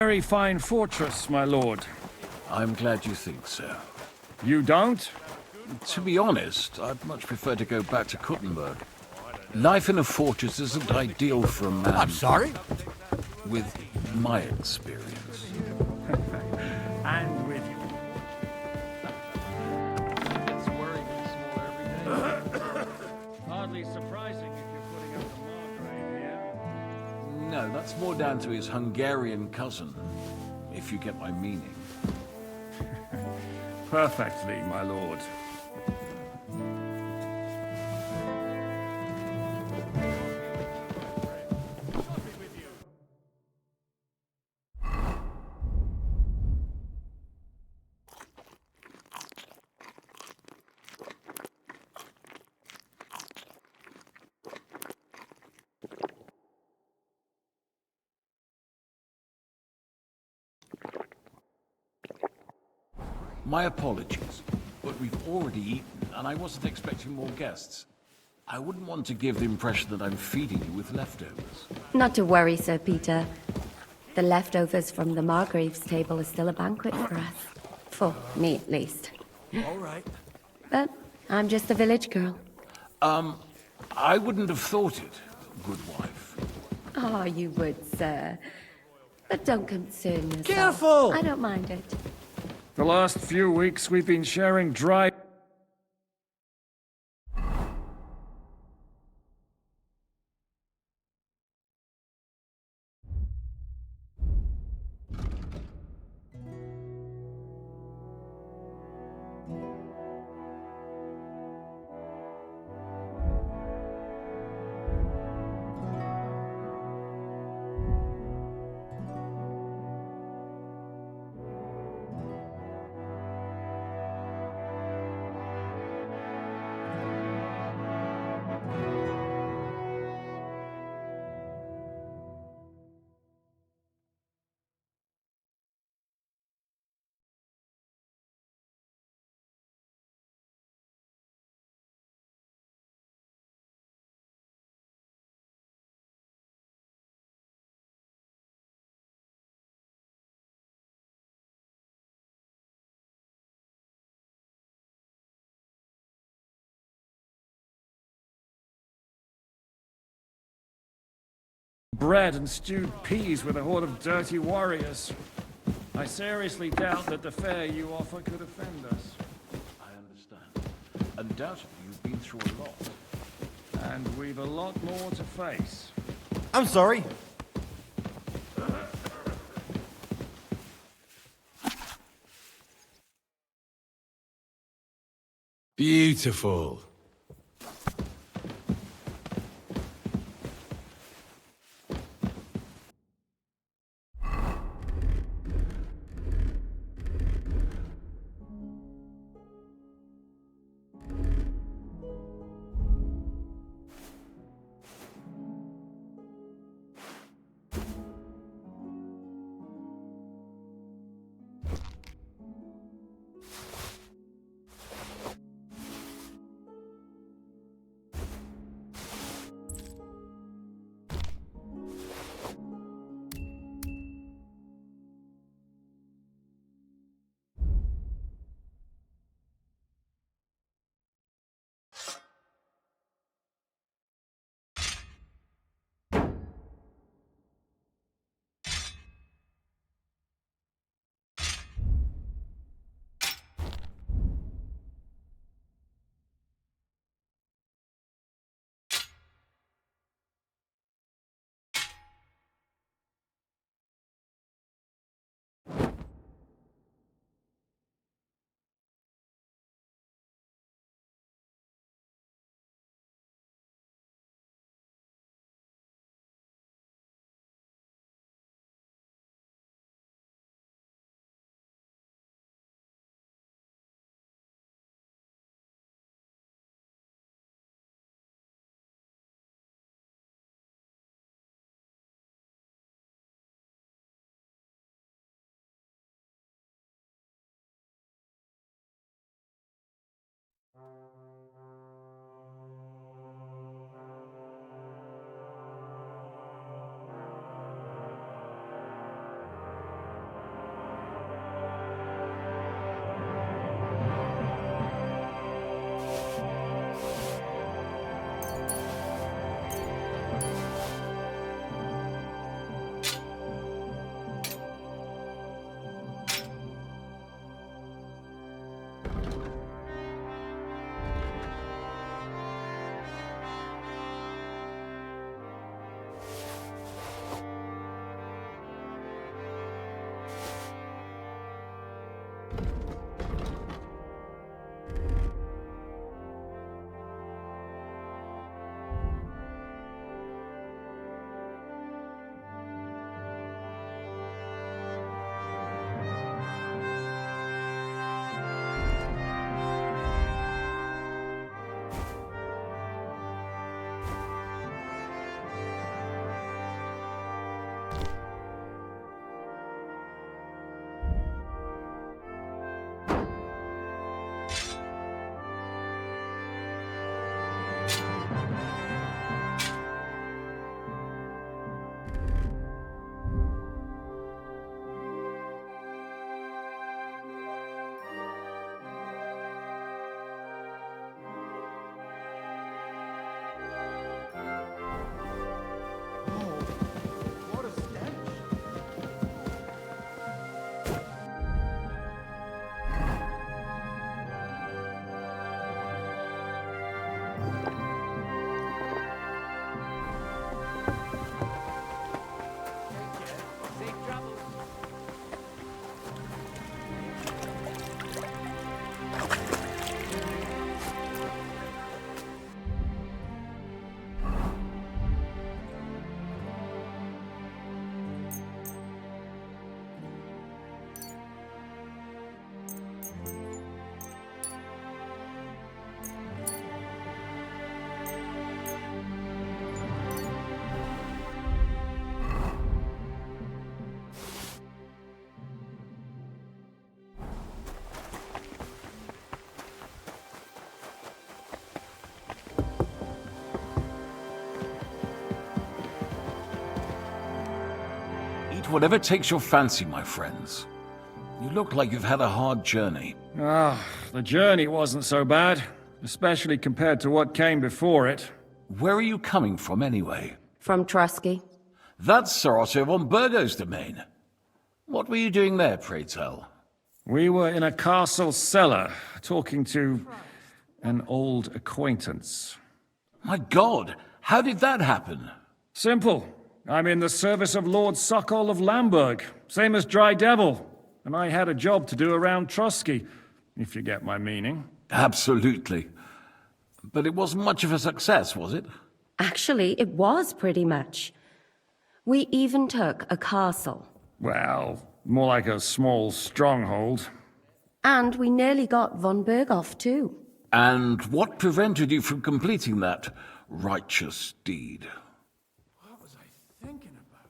Very fine fortress, my lord. I'm glad you think so. You don't? To be honest, I'd much prefer to go back to Kuttenberg. Life in a fortress isn't ideal for a man. I'm sorry? With my experience. And with you. Hardly surprising if you're putting up the Margrave here. No, that's more down to his Hungarian cousin, if you get my meaning. Perfectly, my lord. My apologies, but we've already eaten, and I wasn't expecting more guests. I wouldn't want to give the impression that I'm feeding you with leftovers. Not to worry, Sir Peter. The leftovers from the Margrave's table are still a banquet for us. For me, at least. All right. But I'm just a village girl. I wouldn't have thought it, good wife. Oh, you would, sir. But don't concern yourself. Careful! I don't mind it. The last few weeks we've been sharing dry... bread and stewed peas with a horde of dirty warriors. I seriously doubt that the fare you offer could offend us. I understand. Undoubtedly, you've been through a lot. And we've a lot more to face. I'm sorry. Beautiful. Whatever takes your fancy, my friends. You look like you've had a hard journey. The journey wasn't so bad, especially compared to what came before it. Where are you coming from, anyway? From Trusky. That's Sir Otto von Burgo's domain. What were you doing there, pray tell? We were in a castle cellar, talking to an old acquaintance. My God, how did that happen? Simple. I'm in the service of Lord Suckall of Lamberg, same as Dry Devil, and I had a job to do around Trusky, if you get my meaning. Absolutely. But it wasn't much of a success, was it? Actually, it was pretty much. We even took a castle. Well, more like a small stronghold. And we nearly got von Berghoff, too. And what prevented you from completing that righteous deed? What was I thinking about?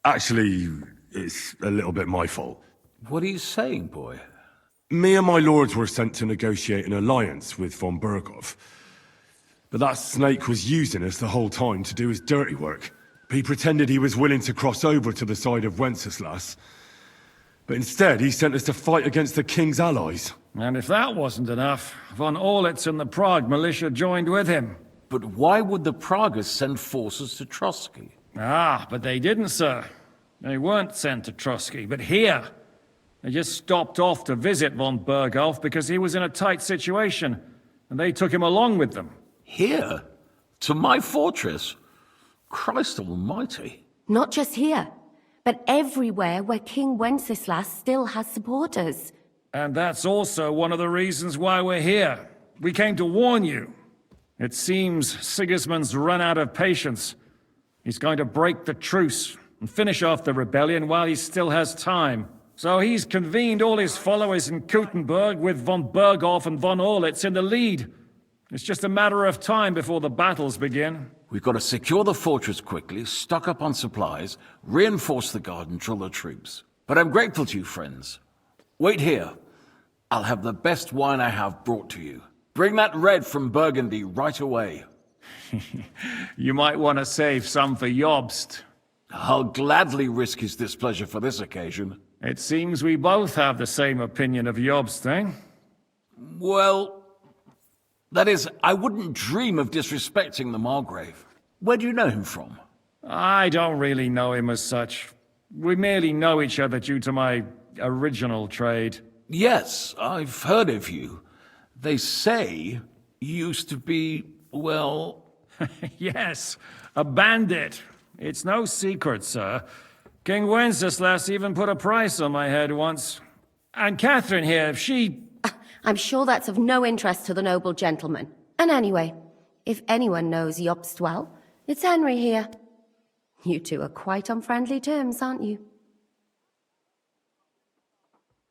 Actually, it's a little bit my fault. What are you saying, boy? Me and my lords were sent to negotiate an alliance with von Berghoff. But that snake was using us the whole time to do his dirty work. He pretended he was willing to cross over to the side of Wenceslas. But instead, he sent us to fight against the king's allies. And if that wasn't enough, von Orlitz and the Prague militia joined with him. But why would the Pragas send forces to Trusky? But they didn't, sir. They weren't sent to Trusky, but here. They just stopped off to visit von Berghoff because he was in a tight situation, and they took him along with them. Here? To my fortress? Christ almighty. Not just here, but everywhere where King Wenceslas still has supporters. And that's also one of the reasons why we're here. We came to warn you. It seems Sigismund's run out of patience. He's going to break the truce and finish off the rebellion while he still has time. So he's convened all his followers in Kuttenberg with von Berghoff and von Orlitz in the lead. It's just a matter of time before the battles begin. We've got to secure the fortress quickly, stock up on supplies, reinforce the guard and drill the troops. But I'm grateful to you, friends. Wait here. I'll have the best wine I have brought to you. Bring that red from Burgundy right away. You might want to save some for Jobst. I'll gladly risk his displeasure for this occasion. It seems we both have the same opinion of Jobst, eh? Well, that is, I wouldn't dream of disrespecting the Margrave. Where do you know him from? I don't really know him as such. We merely know each other due to my original trade. Yes, I've heard of you. They say you used to be, well... Yes, a bandit. It's no secret, sir. King Wenceslas even put a price on my head once. And Catherine here, she... I'm sure that's of no interest to the noble gentleman. And anyway, if anyone knows Jobst well, it's Henry here. You two are quite on friendly terms, aren't you?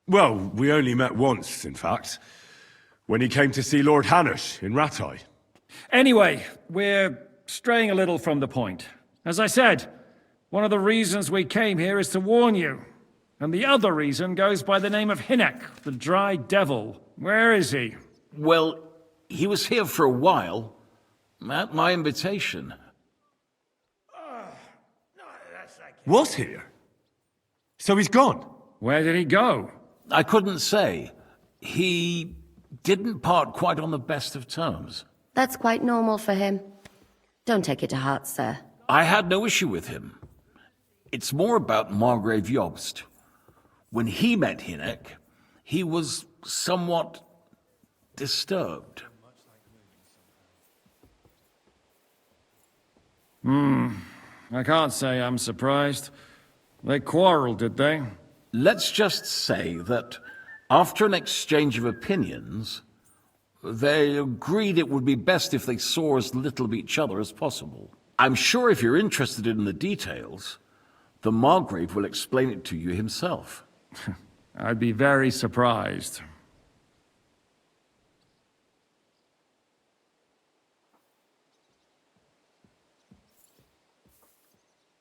Well, we only met once, in fact. When he came to see Lord Hanush in Rattay. Anyway, we're straying a little from the point. As I said, one of the reasons we came here is to warn you. And the other reason goes by the name of Hynek, the Dry Devil. Where is he? Well, he was here for a while, at my invitation. Was here? So he's gone? Where did he go? I couldn't say. He didn't part quite on the best of terms. That's quite normal for him. Don't take it to heart, sir. I had no issue with him. It's more about Margrave Jobst. When he met Hynek, he was somewhat disturbed. I can't say I'm surprised. They quarreled, did they? Let's just say that after an exchange of opinions, they agreed it would be best if they saw as little of each other as possible. I'm sure if you're interested in the details, the Margrave will explain it to you himself. I'd be very surprised.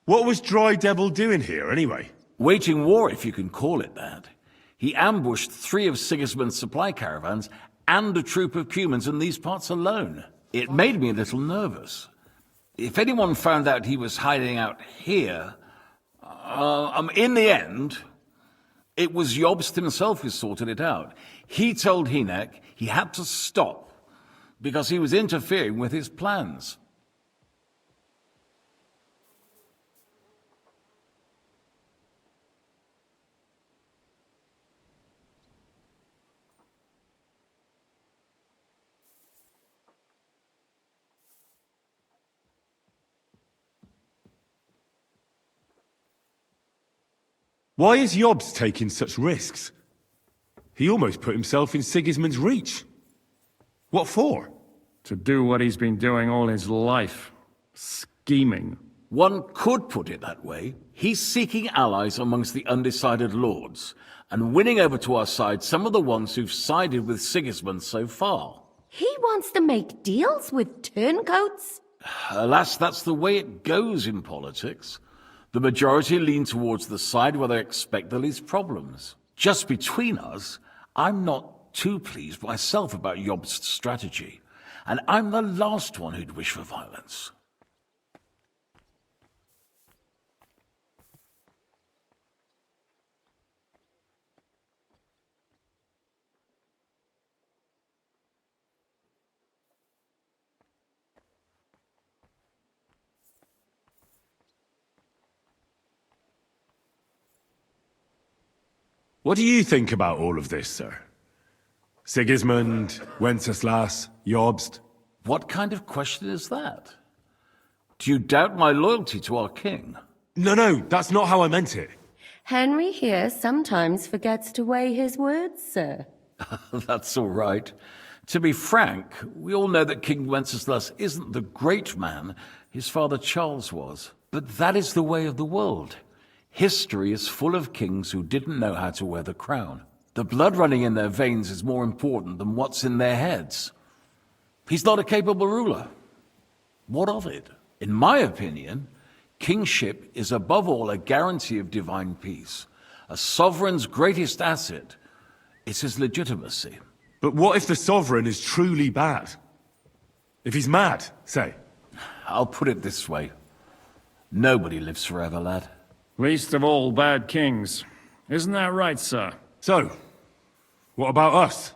What was Dry Devil doing here, anyway? Waging war, if you can call it that. He ambushed 3 of Sigismund's supply caravans and a troop of Cumans in these parts alone. It made me a little nervous. If anyone found out he was hiding out here, in the end, it was Jobst himself who sorted it out. He told Hynek he had to stop because he was interfering with his plans. Why is Jobst taking such risks? He almost put himself in Sigismund's reach. What for? To do what he's been doing all his life. Scheming. One could put it that way. He's seeking allies amongst the undecided lords, and winning over to our side some of the ones who've sided with Sigismund so far. He wants to make deals with turncoats? Alas, that's the way it goes in politics. The majority lean towards the side where they expect the least problems. Just between us, I'm not too pleased myself about Jobst's strategy, and I'm the last one who'd wish for violence. What do you think about all of this, sir? Sigismund, Wenceslas, Jobst? What kind of question is that? Do you doubt my loyalty to our king? No, that's not how I meant it. Henry here sometimes forgets to weigh his words, sir. That's all right. To be frank, we all know that King Wenceslas isn't the great man his father Charles was. But that is the way of the world. History is full of kings who didn't know how to wear the crown. The blood running in their veins is more important than what's in their heads. He's not a capable ruler. What of it? In my opinion, kingship is above all a guarantee of divine peace. A sovereign's greatest asset is his legitimacy. But what if the sovereign is truly bad? If he's mad, say. I'll put it this way. Nobody lives forever, lad. Least of all bad kings. Isn't that right, sir? So, what about us?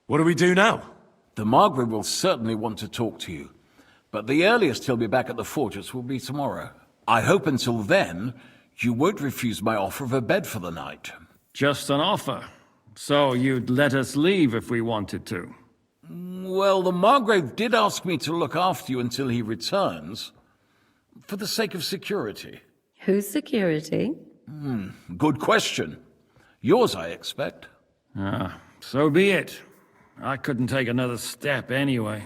What do we do now? The Margrave will certainly want to talk to you, but the earliest he'll be back at the fortress will be tomorrow. I hope until then, you won't refuse my offer of a bed for the night. Just an offer. So you'd let us leave if we wanted to. Well, the Margrave did ask me to look after you until he returns, for the sake of security. Whose security? Good question. Yours, I expect. So be it. I couldn't take another step anyway.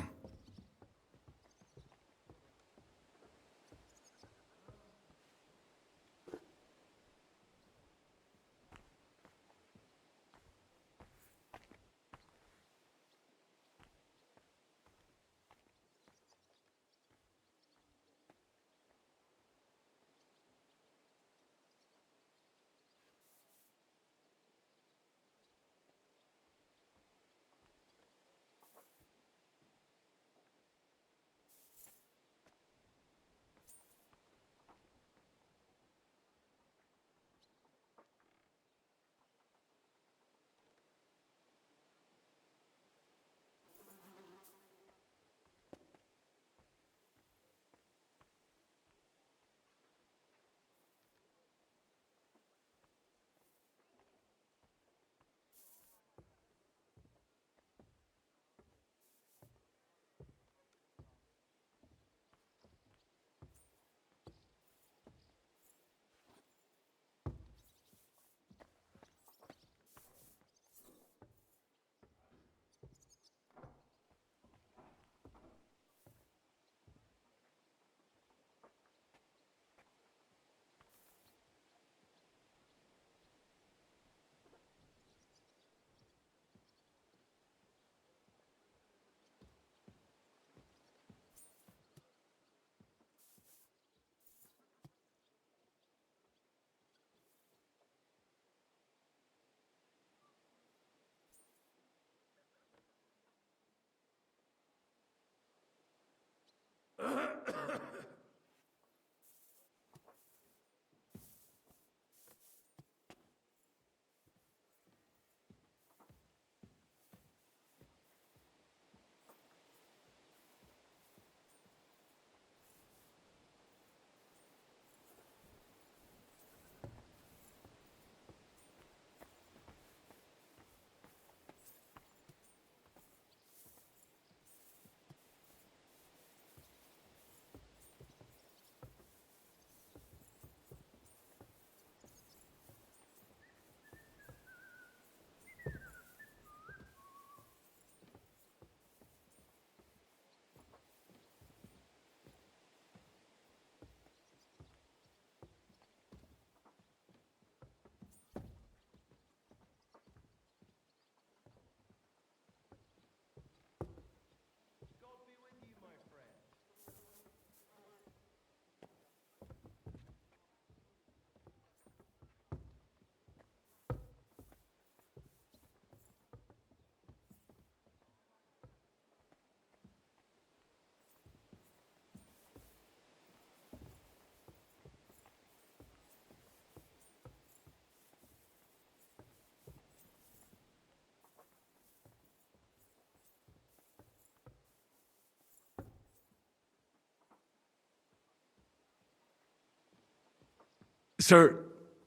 Sir,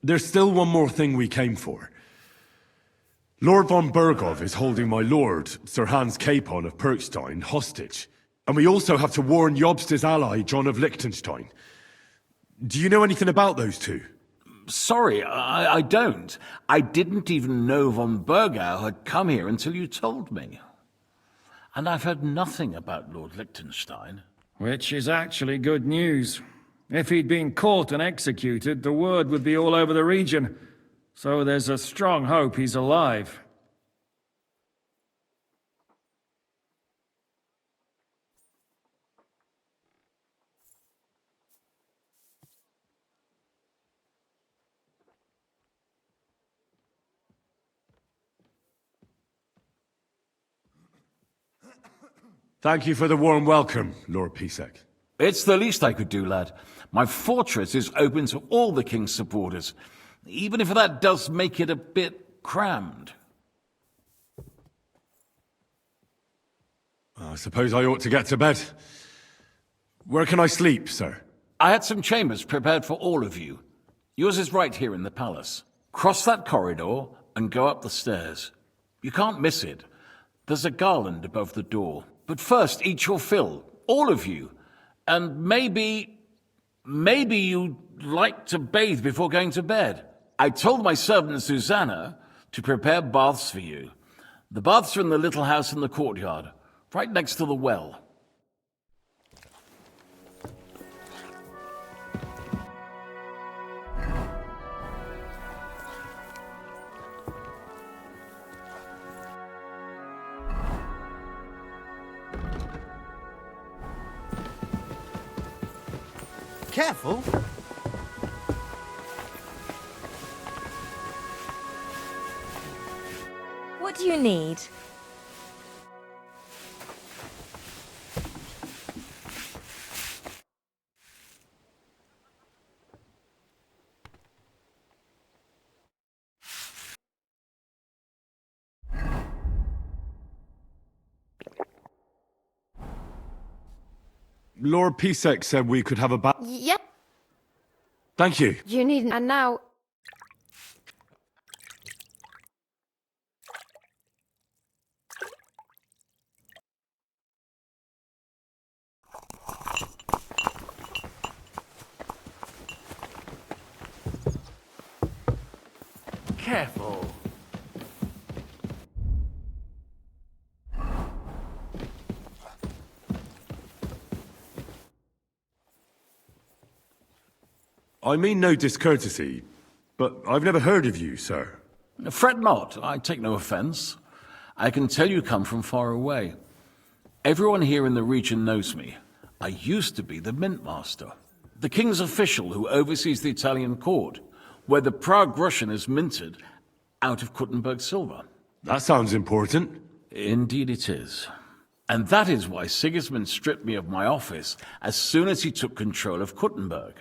there's still one more thing we came for. Lord von Bergov is holding my lord, Sir Hans Capon of Perkstein, hostage. And we also have to warn Jobst's ally, John of Liechtenstein. Do you know anything about those two? Sorry, I don't. I didn't even know von Bergau had come here until you told me. And I've heard nothing about Lord Liechtenstein. Which is actually good news. If he'd been caught and executed, the word would be all over the region. So there's a strong hope he's alive. Thank you for the warm welcome, Lord Pisek. It's the least I could do, lad. My fortress is open to all the king's supporters, even if that does make it a bit crammed. I suppose I ought to get to bed. Where can I sleep, sir? I had some chambers prepared for all of you. Yours is right here in the palace. Cross that corridor and go up the stairs. You can't miss it. There's a garland above the door. But first, eat your fill, all of you. And maybe you'd like to bathe before going to bed. I told my servant Susanna to prepare baths for you. The baths are in the little house in the courtyard, right next to the well. Careful. What do you need? Lord Pisek said we could have a bath. Yep, Thank you. you need... And now... Careful. I mean no discourtesy, but I've never heard of you, sir. Fret not, I take no offense. I can tell you come from far away. Everyone here in the region knows me. I used to be the mint master, the king's official who oversees the Italian court, where the Prague Russian is minted out of Kuttenberg silver. That sounds important. Indeed it is. And that is why Sigismund stripped me of my office as soon as he took control of Kuttenberg.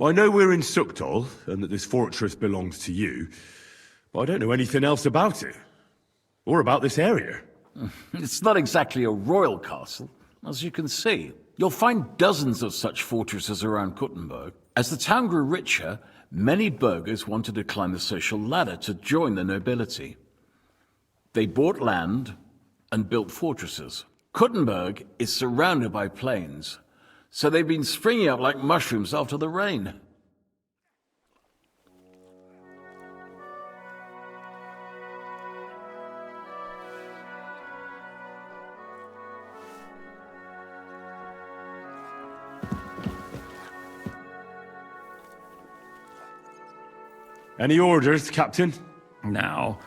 I know we're in Sukdal, and that this fortress belongs to you, but I don't know anything else about it. Or about this area. It's not exactly a royal castle, as you can see. You'll find dozens of such fortresses around Kuttenberg. As the town grew richer, many burghers wanted to climb the social ladder to join the nobility. They bought land and built fortresses. Kuttenberg is surrounded by plains, so they've been springing up like mushrooms after the rain. Any orders, Captain? Now,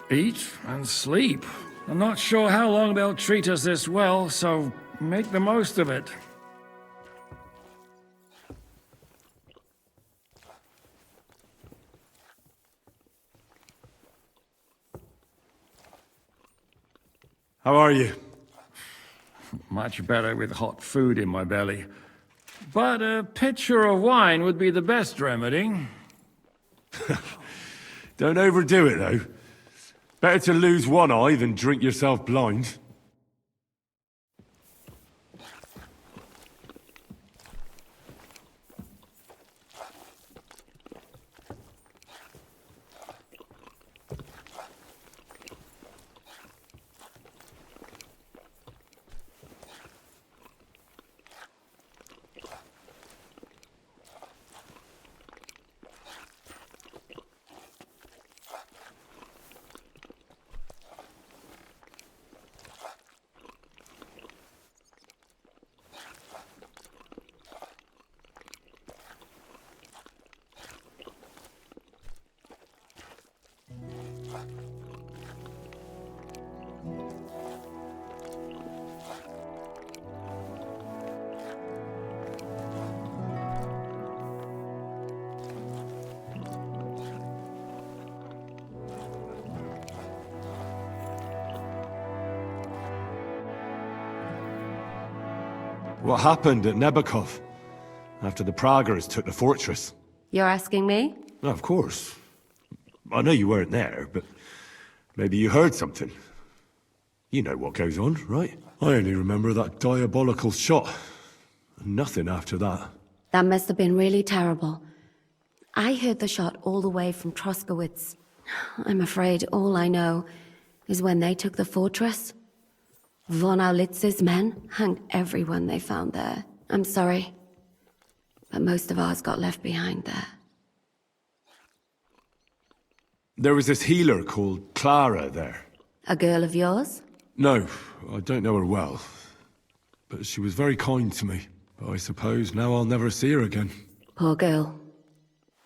eat and sleep. I'm not sure how long they'll treat us this well, so make the most of it. How are you? Much better with hot food in my belly. But a pitcher of wine would be the best remedy. Don't overdo it, though. Better to lose one eye than drink yourself blind. What happened at Nebakov after the Praguers took the fortress? You're asking me? No, of course. I know you weren't there, but maybe you heard something. You know what goes on, right? I only remember that diabolical shot. Nothing after that. That must have been really terrible. I heard the shot all the way from Troskowitz. I'm afraid all I know is when they took the fortress, von Aulitz's men hanged everyone they found there. I'm sorry, but most of ours got left behind there. There was this healer called Clara there. A girl of yours? No, I don't know her well. But she was very kind to me. But I suppose now I'll never see her again. Poor girl.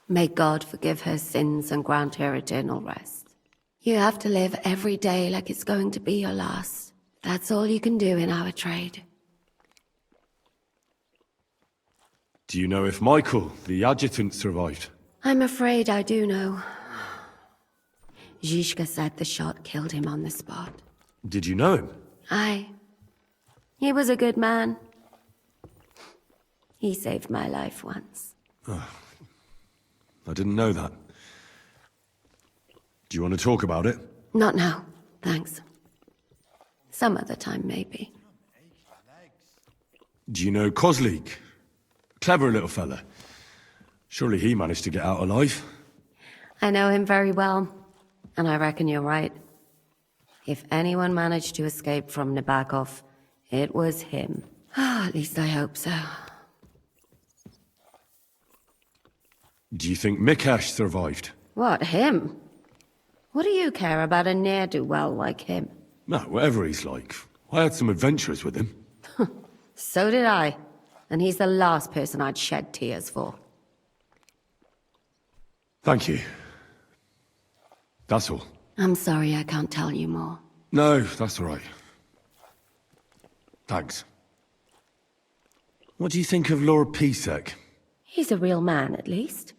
May God forgive her sins and grant her eternal rest. You have to live every day like it's going to be your last. That's all you can do in our trade. Do you know if Michael, the adjutant, survived? I'm afraid I do know. Zhishka said the shot killed him on the spot. Did you know him? Aye. He was a good man. He saved my life once. I didn't know that. Do you want to talk about it? Not now, thanks. Some other time, maybe. Do you know Kozlik? Clever little fella. Surely he managed to get out alive. I know him very well, and I reckon you're right. If anyone managed to escape from Nabokov, it was him. At least I hope so. Do you think Mikash survived? What, him? What do you care about a ne'er-do-well like him? No, whatever he's like. I had some adventures with him. So did I. And he's the last person I'd shed tears for. Thank you. That's all. I'm sorry I can't tell you more. No, that's all right. Thanks. What do you think of Lord Pisek? He's a real man, at least.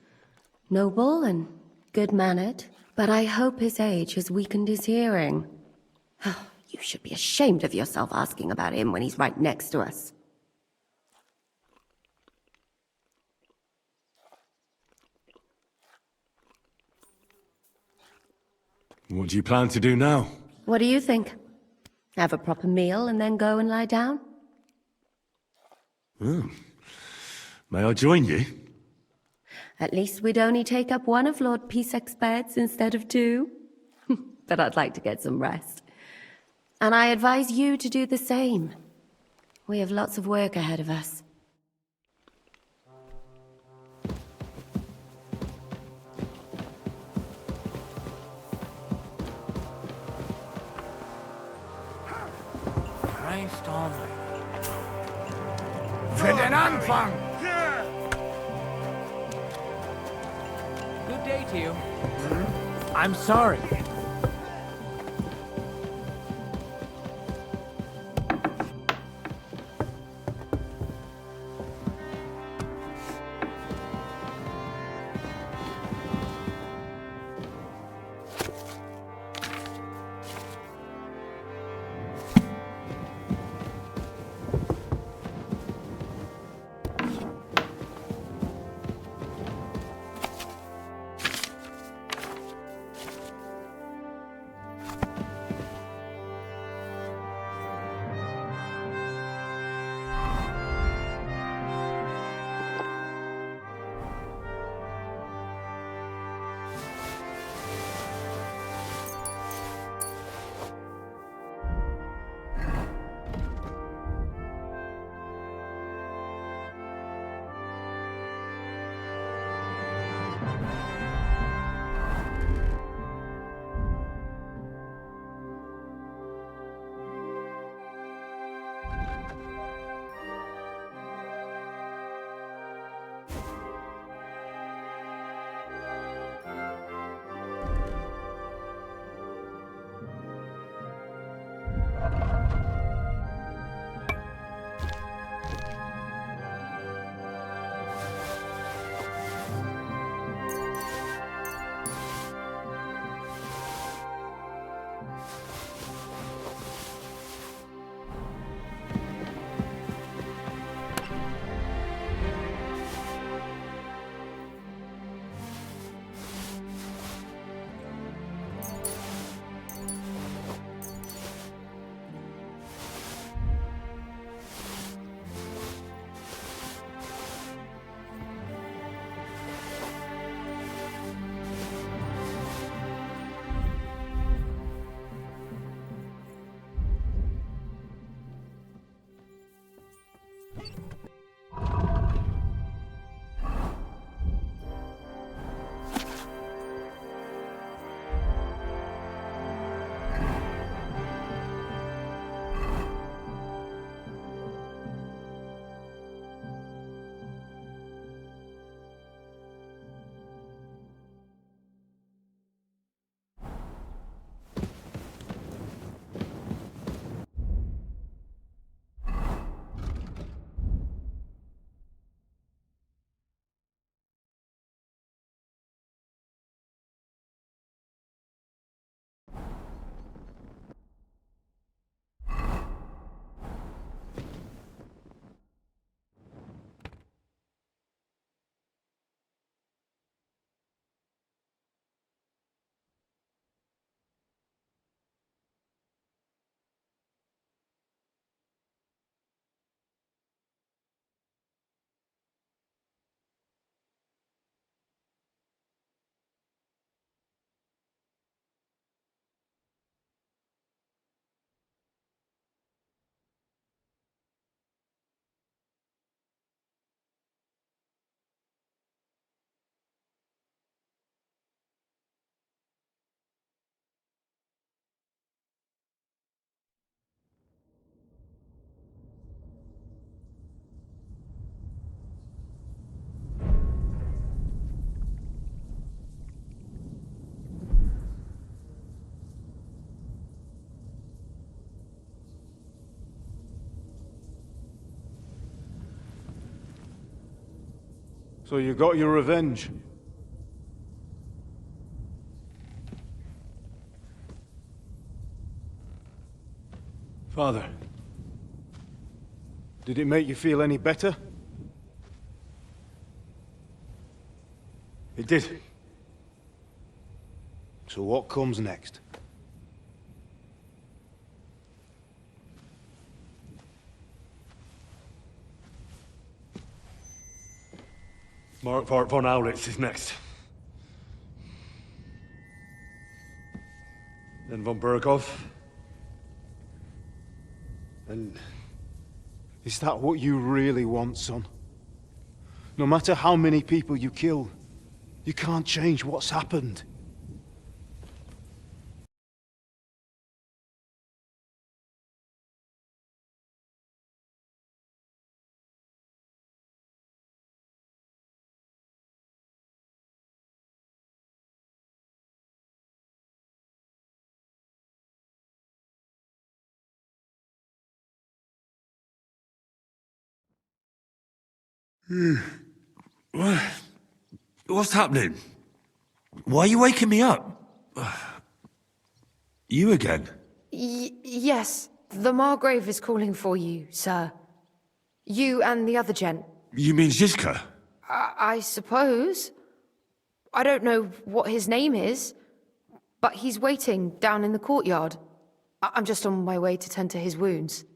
Noble and good-mannered. But I hope his age has weakened his hearing. You should be ashamed of yourself asking about him when he's right next to us. What do you plan to do now? What do you think? Have a proper meal and then go and lie down? May I join you? At least we'd only take up one of Lord Pisek's beds instead of two. But I'd like to get some rest. And I advise you to do the same. We have lots of work ahead of us. Christ almighty. Für den Anfang! Good day to you. I'm sorry. So you got your revenge? Father, did it make you feel any better? It did. So what comes next? Mark von Aulitz is next. Then von Burgov. And is that what you really want, son? No matter how many people you kill, you can't change what's happened. What's happening? Why are you waking me up? You again? Yes, the Margrave is calling for you, sir. You and the other gent. You mean Zizka? I suppose. I don't know what his name is, but he's waiting down in the courtyard. I'm just on my way to tend to his wounds.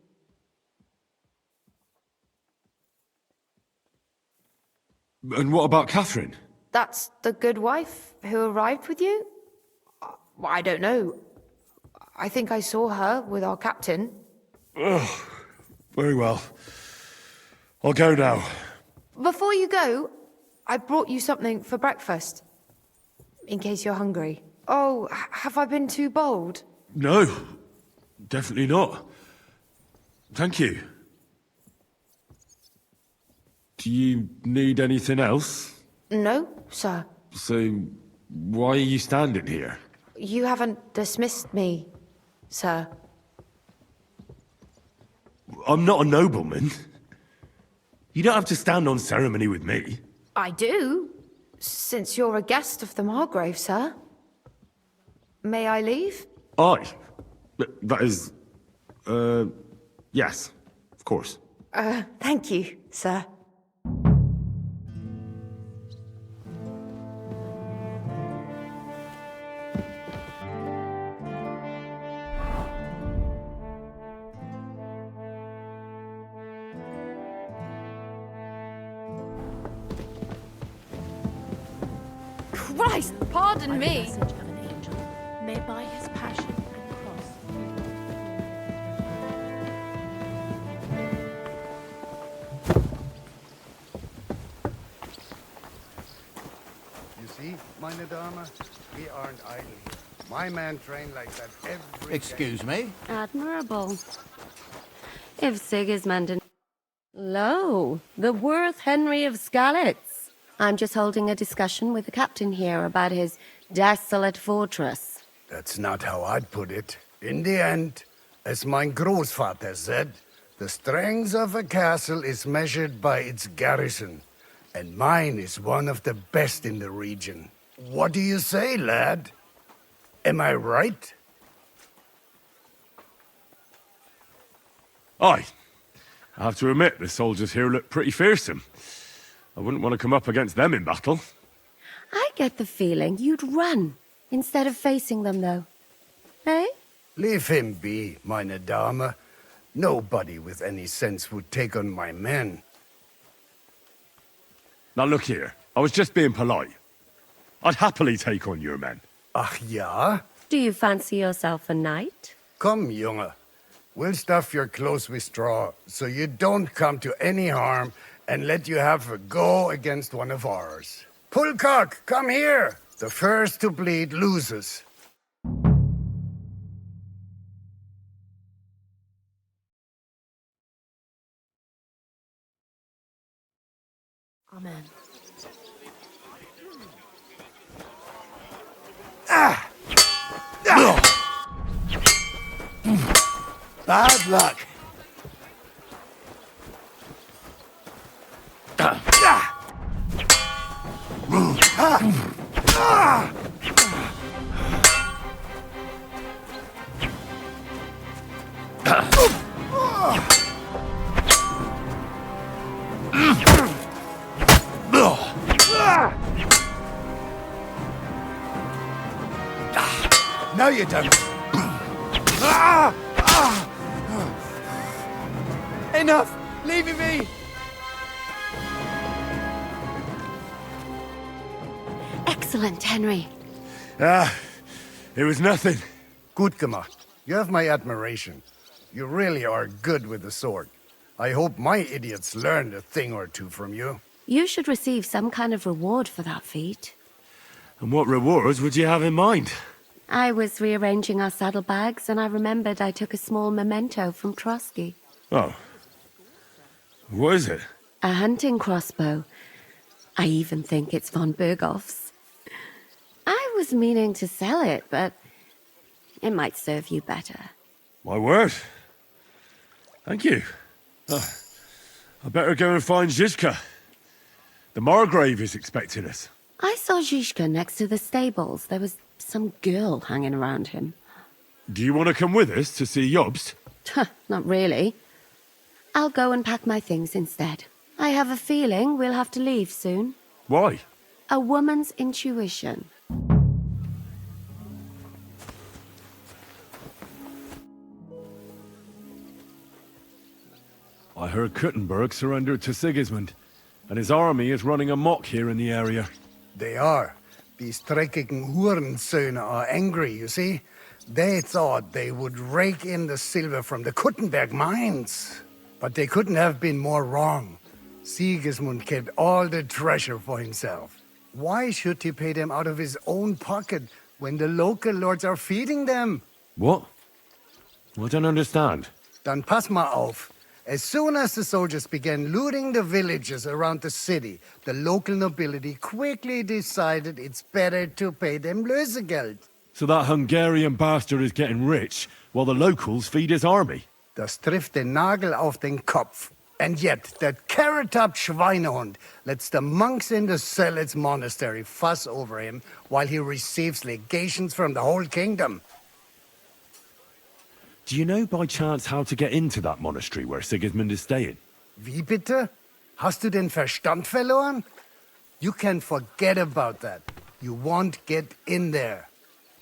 And what about Catherine? That's the good wife who arrived with you? I don't know. I think I saw her with our captain. Very well. I'll go now. Before you go, I brought you something for breakfast. In case you're hungry. Oh, have I been too bold? No, definitely not. Thank you. Do you need anything else? No, sir. So, why are you standing here? You haven't dismissed me, sir. I'm not a nobleman. You don't have to stand on ceremony with me. I do, since you're a guest of the Margrave, sir. May I leave? Aye. That is... yes, of course. Thank you, sir. Christ, pardon me! Message of an angel, may by his passion and cross. meine Dame. We aren't idle. My men train like that every Excuse me? Admirable. If Sigismund and... Lo, the worth Henry of Skalitz. I'm just holding a discussion with the captain here about his desolate fortress. That's not how I'd put it. In the end, as mein Großvater said, the strength of a castle is measured by its garrison, and mine is one of the best in the region. What do you say, lad? Am I right? Aye. I have to admit, the soldiers here look pretty fearsome. I wouldn't want to come up against them in battle. I get the feeling you'd run instead of facing them, though. Eh? Leave him be, meine Dame. Nobody with any sense would take on my men. Now look here, I was just being polite. I'd happily take on your men. Ach ja? Do you fancy yourself a knight? Come, Junge. We'll stuff your clothes with straw, so you don't come to any harm, and let you have a go against one of ours. Pulcock, come here! The first to bleed loses. Amen. Bad luck. No, you don't. Enough! Leave it be! Excellent, Henry. It was nothing. Gut gemacht. You have my admiration. You really are good with the sword. I hope my idiots learned a thing or two from you. You should receive some kind of reward for that feat. And what rewards would you have in mind? I was rearranging our saddlebags, and I remembered I took a small memento from Trotsky. Oh. What is it? A hunting crossbow. I even think it's von Berghoff's. I was meaning to sell it, but it might serve you better. My word. Thank you. I better go and find Zizka. The Margrave is expecting us. I saw Zhishka next to the stables. There was some girl hanging around him. Do you want to come with us to see Jobst? Not really. I'll go and pack my things instead. I have a feeling we'll have to leave soon. Why? A woman's intuition. I heard Kuttenberg surrendered to Sigismund, and his army is running amok here in the area. They are. These dreckigen Hurensöhne are angry, you see? They thought they would rake in the silver from the Kuttenberg mines. But they couldn't have been more wrong. Sigismund kept all the treasure for himself. Why should he pay them out of his own pocket when the local lords are feeding them? What? I don't understand. Dann pass mal auf. As soon as the soldiers began looting the villages around the city, the local nobility quickly decided it's better to pay them Lösegeld. So that Hungarian bastard is getting rich, while the locals feed his army? Das trifft den Nagel auf den Kopf. And yet, that carrot-top Schweinehund lets the monks in the Zealots monastery fuss over him while he receives legations from the whole kingdom. Do you know by chance how to get into that monastery where Sigismund is staying? Wie bitte? Hast du den Verstand verloren? You can forget about that. You won't get in there.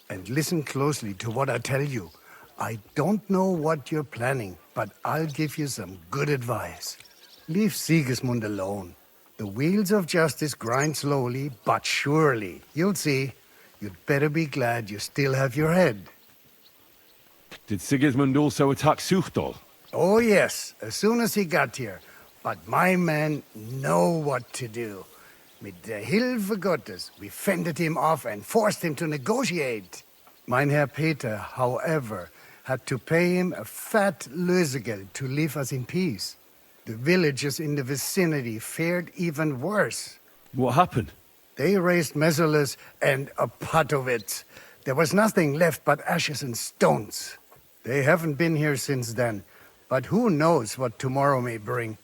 And listen closely to what I tell you. I don't know what you're planning, but I'll give you some good advice. Leave Sigismund alone. The wheels of justice grind slowly, but surely. You'll see. You'd better be glad you still have your head. Did Sigismund also attack Suchdol? Oh, yes, as soon as he got here. But my men know what to do. Mit der Hilfe Gottes, we fended him off and forced him to negotiate. Mein Herr Peter, however, had to pay him a fat lösegeld to leave us in peace. The villagers in the vicinity fared even worse. What happened? They raised Mesolas and Opatovitz. There was nothing left but ashes and stones. They haven't been here since then, but who knows what tomorrow may bring.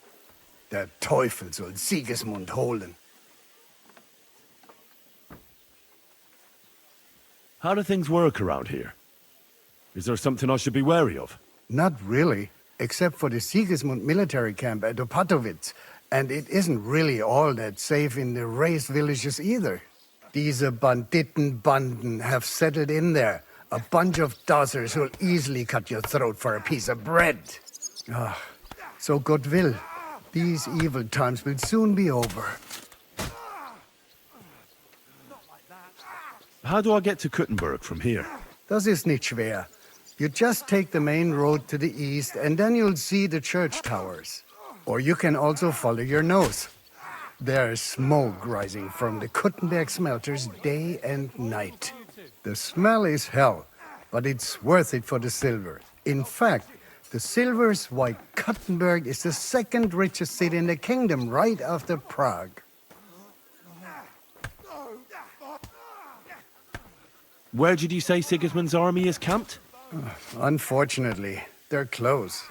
Der Teufel soll Sigismund holen. How do things work around here? Is there something I should be wary of? Not really, except for the Sigismund military camp at Opatovitz. And it isn't really all that safe in the raised villages either. Diese Banditenbanden have settled in there. A bunch of dossers who'll easily cut your throat for a piece of bread. Ah, so God will. These evil times will soon be over. How do I get to Kuttenberg from here? Das ist nicht schwer. You just take the main road to the east and then you'll see the church towers. Or you can also follow your nose. There's smoke rising from the Kuttenberg smelters day and night. The smell is hell, but it's worth it for the silver. In fact, the silver's why Kuttenberg is the second richest city in the kingdom, right after Prague. Where did you say Sigismund's army is camped? Unfortunately, they're close.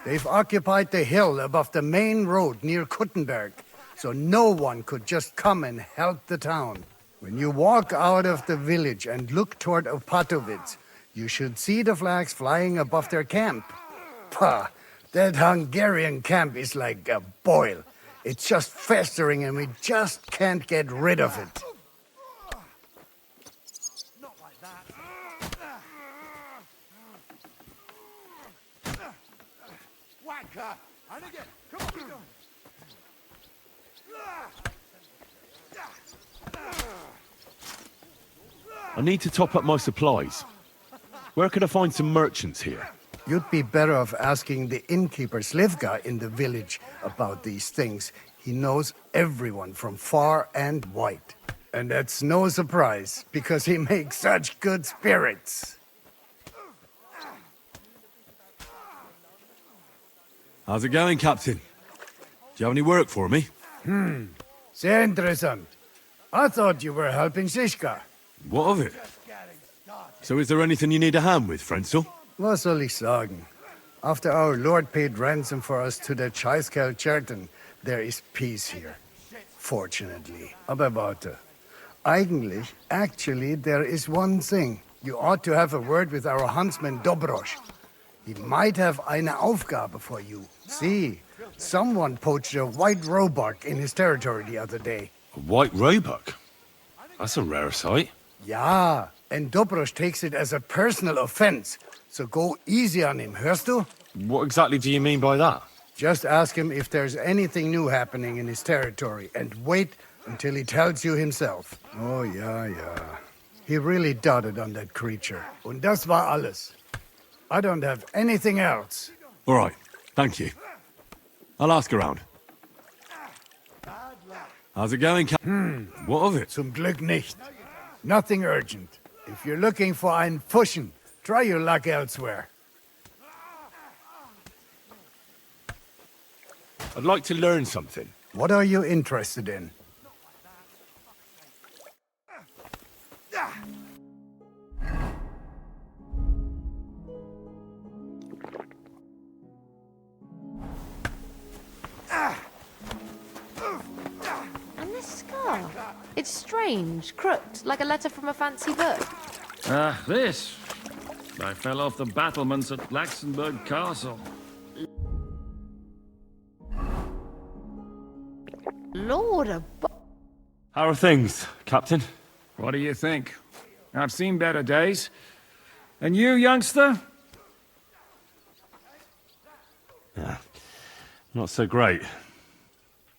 They've occupied the hill above the main road near Kuttenberg, so no one could just come and help the town. When you walk out of the village and look toward Opatovitz, you should see the flags flying above their camp. Pah, that Hungarian camp is like a boil. It's just festering and we just can't get rid of it. I need to top up my supplies. Where could I find some merchants here? You'd be better off asking the innkeeper Slivka in the village about these things. He knows everyone from far and wide. And that's no surprise, because he makes such good spirits. How's it going, Captain? Do you have any work for me? Sehr interessant. I thought you were helping Shishka. What of it? So is there anything you need a hand with, Frenzel? Was soll ich sagen? After our Lord paid ransom for us to the Chaiskel-Cherten, there is peace here. Fortunately. Aber warte. Actually, there is one thing. You ought to have a word with our huntsman Dobrosch. He might have eine Aufgabe for you. See, someone poached a white roebuck in his territory the other day. A white roebuck? That's a rare sight. Ja, and Dobrosch takes it as a personal offense. So go easy on him, hörst du? What exactly do you mean by that? Just ask him if there's anything new happening in his territory, and wait until he tells you himself. Oh, ja. He really doted on that creature. Und das war alles. I don't have anything else. All right, thank you. I'll ask around. How's it going, What of it? Zum Glück nicht. Nothing urgent. If you're looking for einen Pfuschen, try your luck elsewhere. I'd like to learn something. What are you interested in? And this scar? It's strange, crooked, like a letter from a fancy book. Ah, this. I fell off the battlements at Laxenburg Castle. Lord How are things, Captain? What do you think? I've seen better days. And you, youngster? Not so great.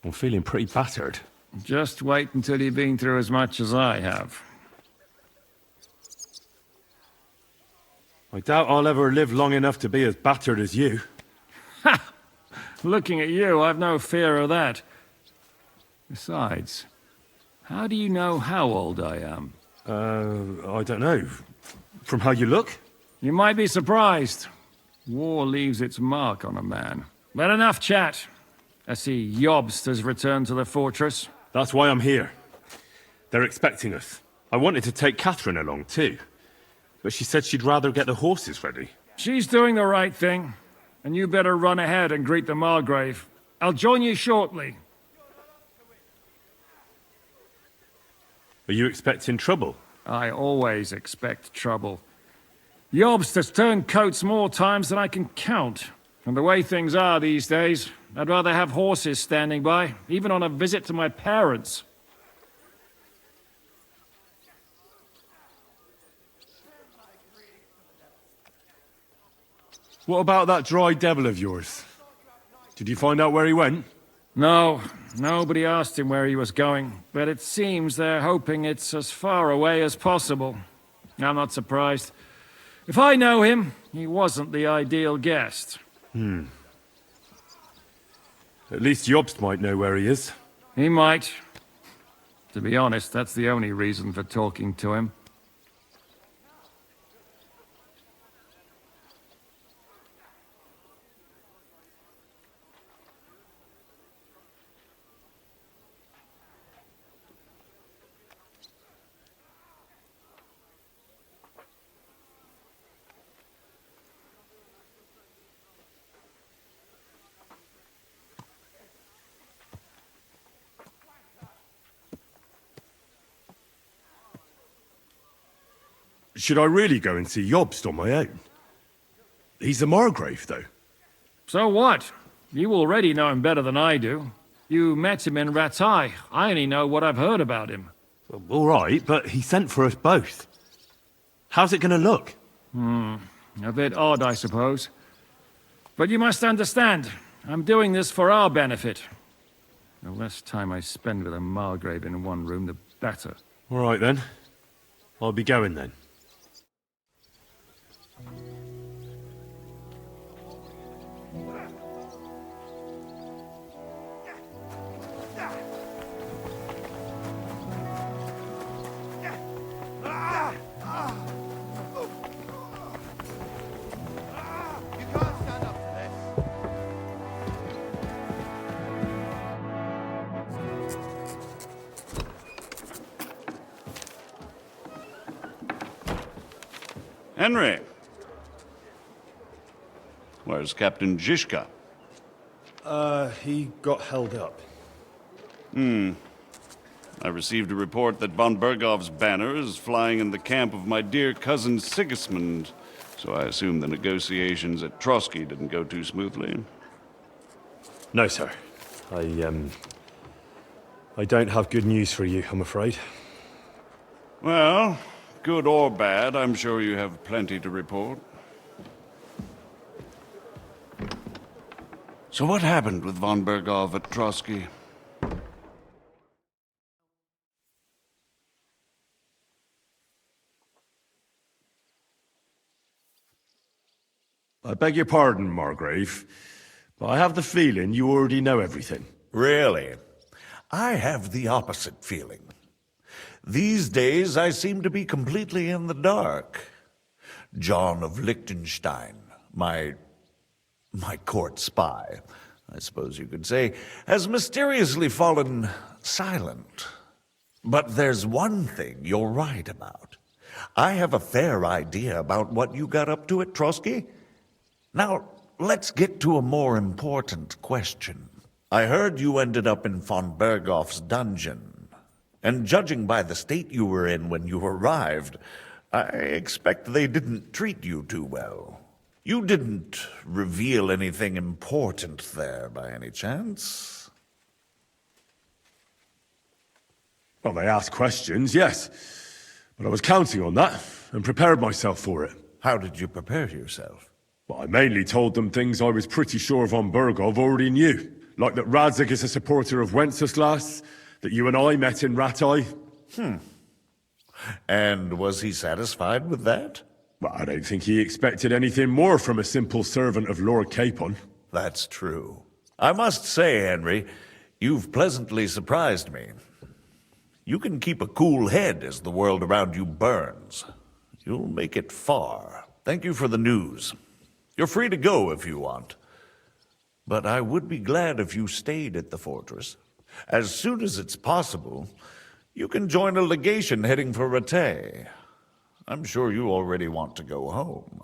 I'm feeling pretty battered. Just wait until you've been through as much as I have. I doubt I'll ever live long enough to be as battered as you. Looking at you, I've no fear of that. Besides, How do you know how old I am? I don't know. From how you look? You might be surprised. War leaves its mark on a man. But enough chat. I see Jobst has returned to the fortress. That's why I'm here. They're expecting us. I wanted to take Catherine along too, but she said she'd rather get the horses ready. She's doing the right thing, and you better run ahead and greet the Margrave. I'll join you shortly. Are you expecting trouble? I always expect trouble. Jobst has turned coats more times than I can count. And the way things are these days, I'd rather have horses standing by, even on a visit to my parents. What about that dry devil of yours? Did you find out where he went? No, nobody asked him where he was going, but it seems they're hoping it's as far away as possible. I'm not surprised. If I know him, he wasn't the ideal guest. At least Jobst might know where he is. He might. To be honest, that's the only reason for talking to him. Should I really go and see Jobst on my own? He's the Margrave, though. So what? You already know him better than I do. You met him in Rattay. I only know what I've heard about him. All right, but he sent for us both. How's it gonna look? A bit odd, I suppose. But you must understand, I'm doing this for our benefit. The less time I spend with a Margrave in one room, the better. All right, then. I'll be going, then. You can't stand up to this. Henry. Where's Captain Zizka? He got held up. I received a report that von Bergov's banner is flying in the camp of my dear cousin Sigismund, so I assume the negotiations at Trotsky didn't go too smoothly. No, sir. I don't have good news for you, I'm afraid. Well, good or bad, I'm sure you have plenty to report. So what happened with von Bergov at Trotsky? I beg your pardon, Margrave, but I have the feeling you already know everything. Really? I have the opposite feeling. These days, I seem to be completely in the dark. John of Liechtenstein, my court spy, I suppose you could say, has mysteriously fallen silent. But there's one thing you're right about. I have a fair idea about what you got up to at Trotsky. Now, let's get to a more important question. I heard you ended up in von Bergov's dungeon, and judging by the state you were in when you arrived, I expect they didn't treat you too well. You didn't reveal anything important there by any chance? Well, they asked questions, yes. But I was counting on that, and prepared myself for it. How did you prepare yourself? Well, I mainly told them things I was pretty sure von Bergov already knew. Like that Radzig is a supporter of Wenceslas, that you and I met in Rattay. And was he satisfied with that? Well, I don't think he expected anything more from a simple servant of Lord Capon. That's true. I must say, Henry, you've pleasantly surprised me. You can keep a cool head as the world around you burns. You'll make it far. Thank you for the news. You're free to go if you want. But I would be glad if you stayed at the fortress. As soon as it's possible, you can join a legation heading for Rattay. I'm sure you already want to go home.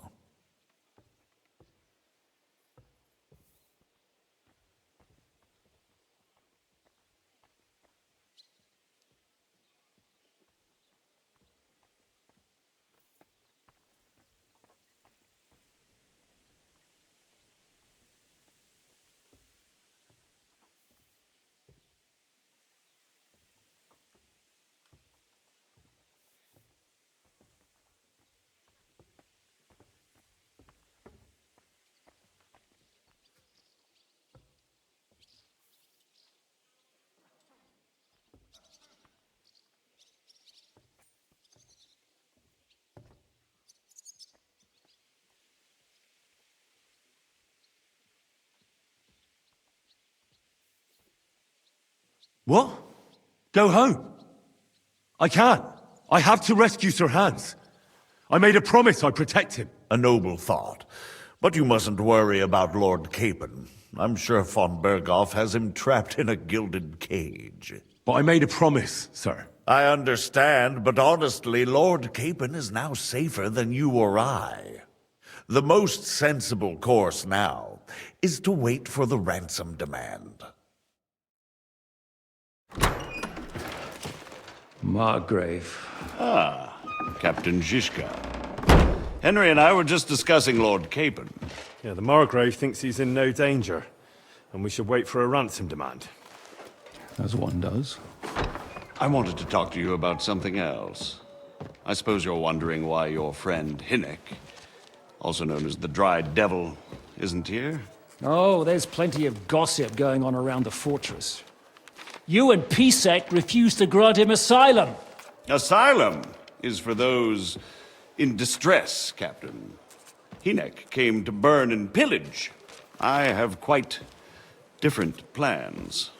What? Go home? I can't. I have to rescue Sir Hans. I made a promise I'd protect him. A noble thought. But you mustn't worry about Lord Capon. I'm sure von Berghoff has him trapped in a gilded cage. But I made a promise, sir. I understand, but honestly, Lord Capon is now safer than you or I. The most sensible course now is to wait for the ransom demand. Margrave. Ah, Captain Zizka. Henry and I were just discussing Lord Capon. Yeah, the Margrave thinks he's in no danger, and we should wait for a ransom demand. As one does. I wanted to talk to you about something else. I suppose you're wondering why your friend Hinnek, also known as the Dried Devil, isn't here? Oh, there's plenty of gossip going on around the fortress. You and Pisek refused to grant him asylum. Asylum is for those in distress, Captain. Hinnek came to burn and pillage. I have quite different plans.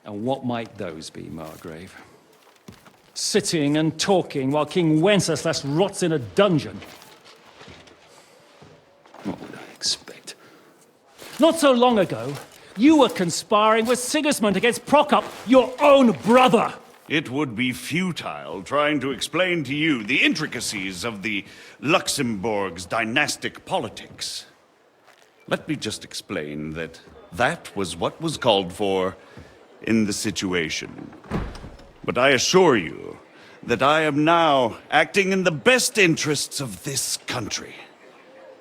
And what might those be, Margrave? Sitting and talking while King Wenceslas rots in a dungeon. What would I expect? Not so long ago, you were conspiring with Sigismund against Prokop, your own brother! It would be futile trying to explain to you the intricacies of the Luxembourg's dynastic politics. Let me just explain that that was what was called for in the situation. But I assure you that I am now acting in the best interests of this country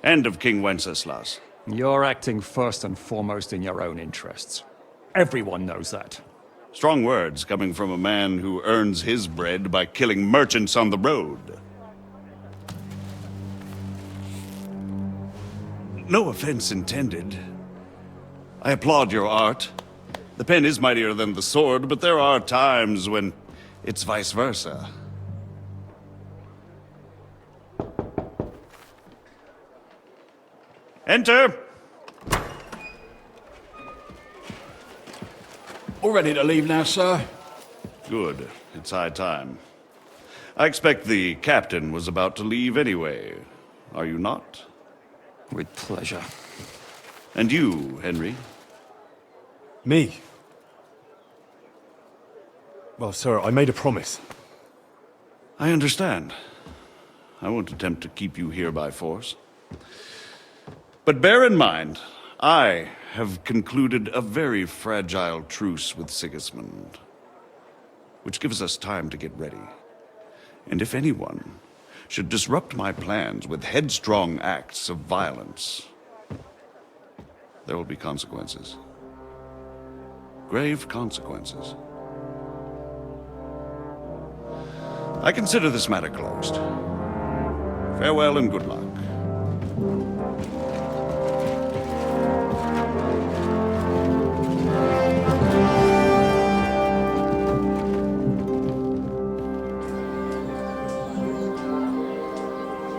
and of King Wenceslas. You're acting first and foremost in your own interests. Everyone knows that. Strong words coming from a man who earns his bread by killing merchants on the road. No offense intended. I applaud your art. The pen is mightier than the sword, but there are times when it's vice versa. Enter! All ready to leave now, sir? Good. It's high time. I expect the captain was about to leave anyway. Are you not? With pleasure. And you, Henry? Me? Well, sir, I made a promise. I understand. I won't attempt to keep you here by force. But bear in mind, I have concluded a very fragile truce with Sigismund, which gives us time to get ready. And if anyone should disrupt my plans with headstrong acts of violence, there will be consequences. Grave consequences. I consider this matter closed. Farewell and good luck.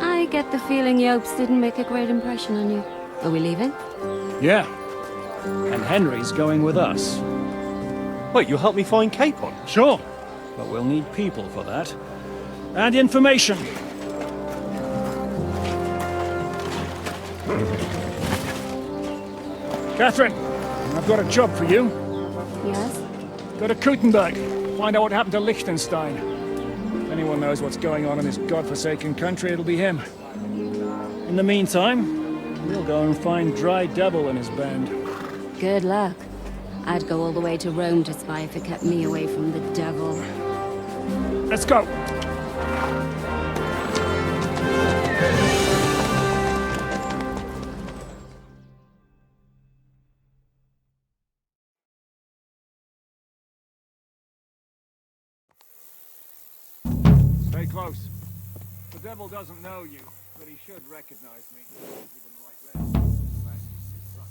I get the feeling Yopes didn't make a great impression on you. Are we leaving? Yeah. And Henry's going with us. Wait, you'll help me find Capon? Sure, but we'll need people for that. And information. Catherine, I've got a job for you. Yes? Go to Kuttenberg. Find out what happened to Liechtenstein. If anyone knows what's going on in this godforsaken country, it'll be him. In the meantime, we'll go and find Dry Devil and his band. Good luck. I'd go all the way to Rome to spy if it kept me away from the devil. Let's go! Stay close. The devil doesn't know you, but he should recognize me. Even like this. Unless he's too drunk.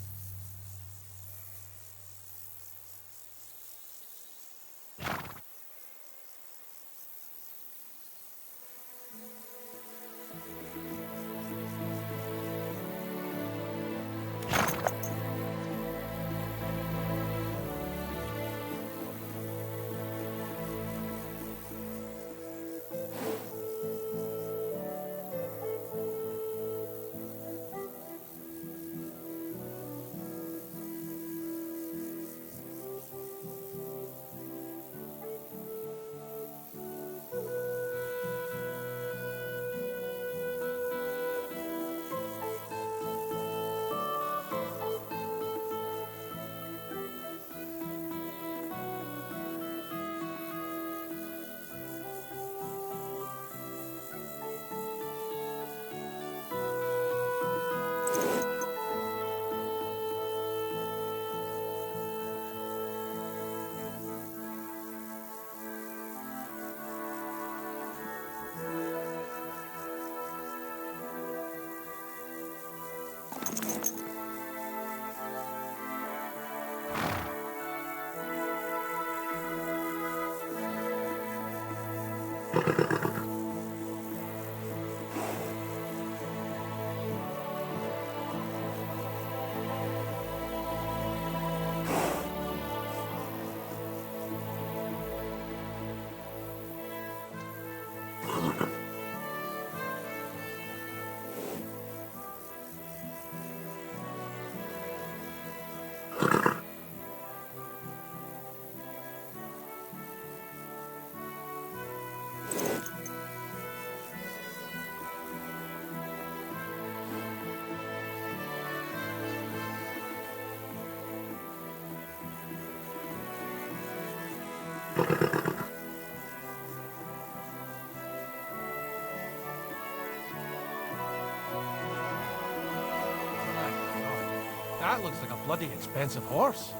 That looks like a bloody expensive horse.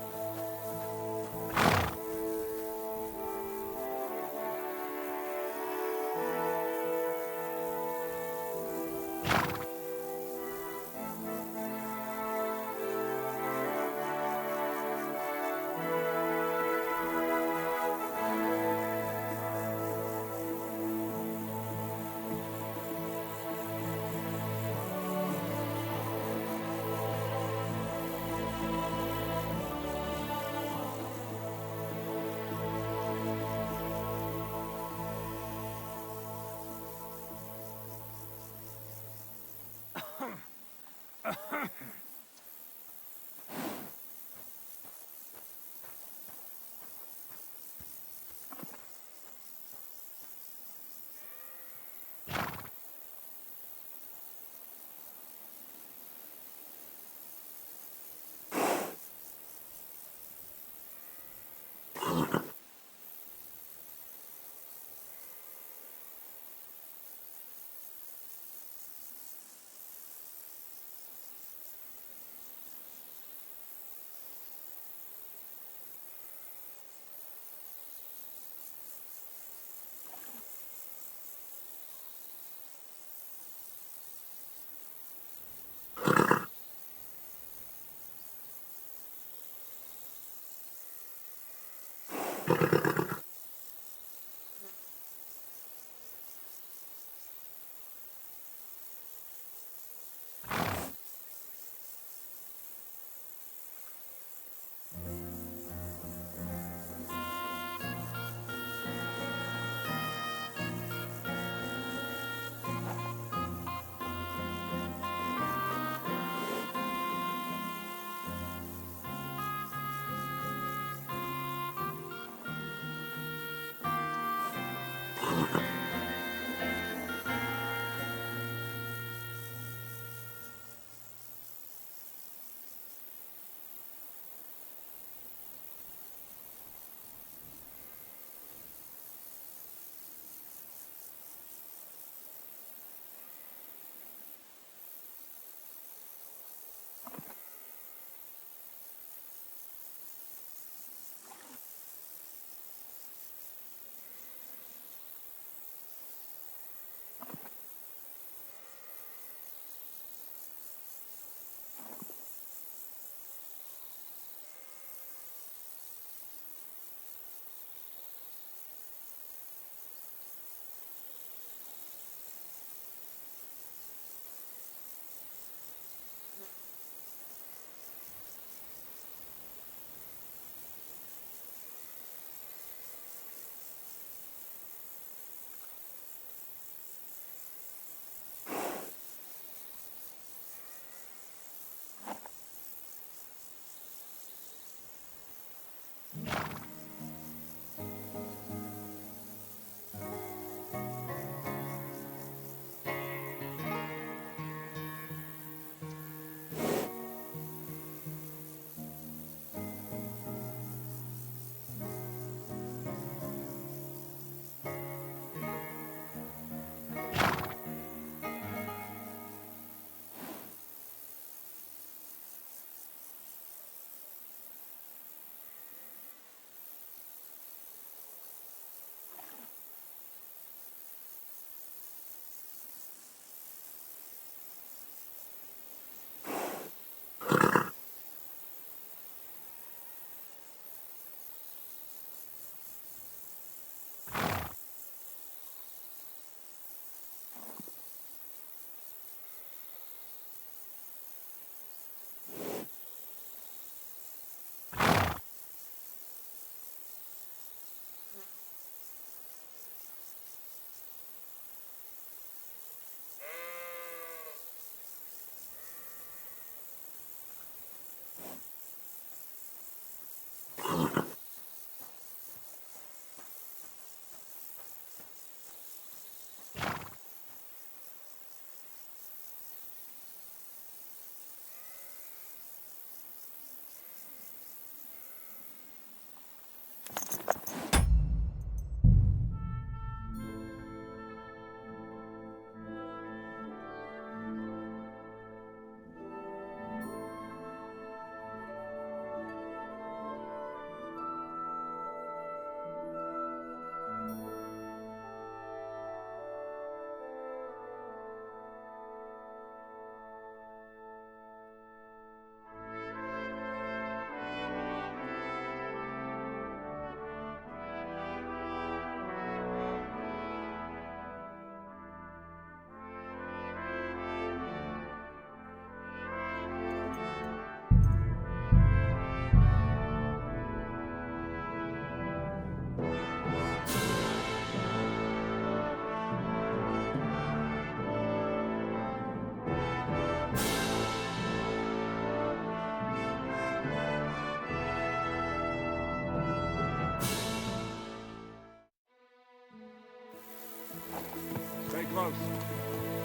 close.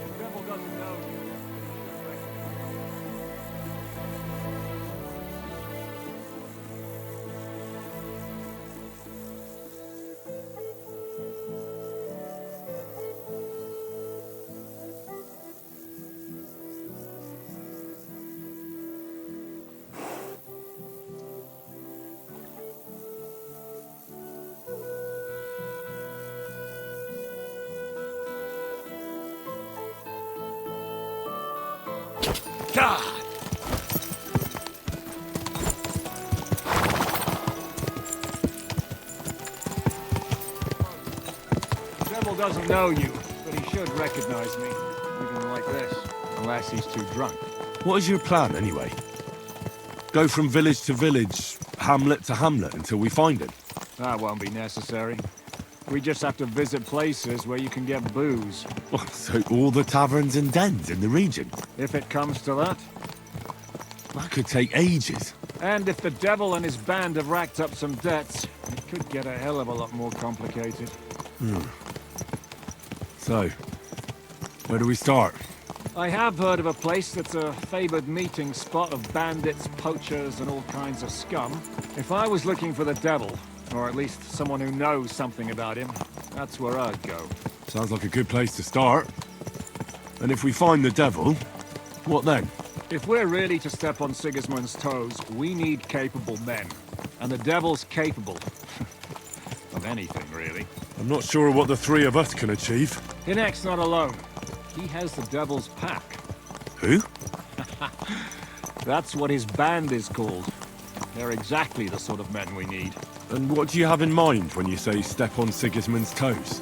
The devil doesn't know you. God! The devil doesn't know you, but he should recognize me, even like this, unless he's too drunk. What is your plan, anyway? Go from village to village, hamlet to hamlet, until we find him? That won't be necessary. We just have to visit places where you can get booze. Oh, so all the taverns and dens in the region? If it comes to that. That could take ages. And if the devil and his band have racked up some debts, it could get a hell of a lot more complicated. So, where do we start? I have heard of a place that's a favored meeting spot of bandits, poachers, and all kinds of scum. If I was looking for the devil, or at least someone who knows something about him, that's where I'd go. Sounds like a good place to start. And if we find the devil, what then? If we're really to step on Sigismund's toes, we need capable men. And the devil's capable. Of anything, really. I'm not sure what the three of us can achieve. Hinek's not alone. He has the devil's pack. Who? That's what his band is called. They're exactly the sort of men we need. And what do you have in mind when you say step on Sigismund's toes?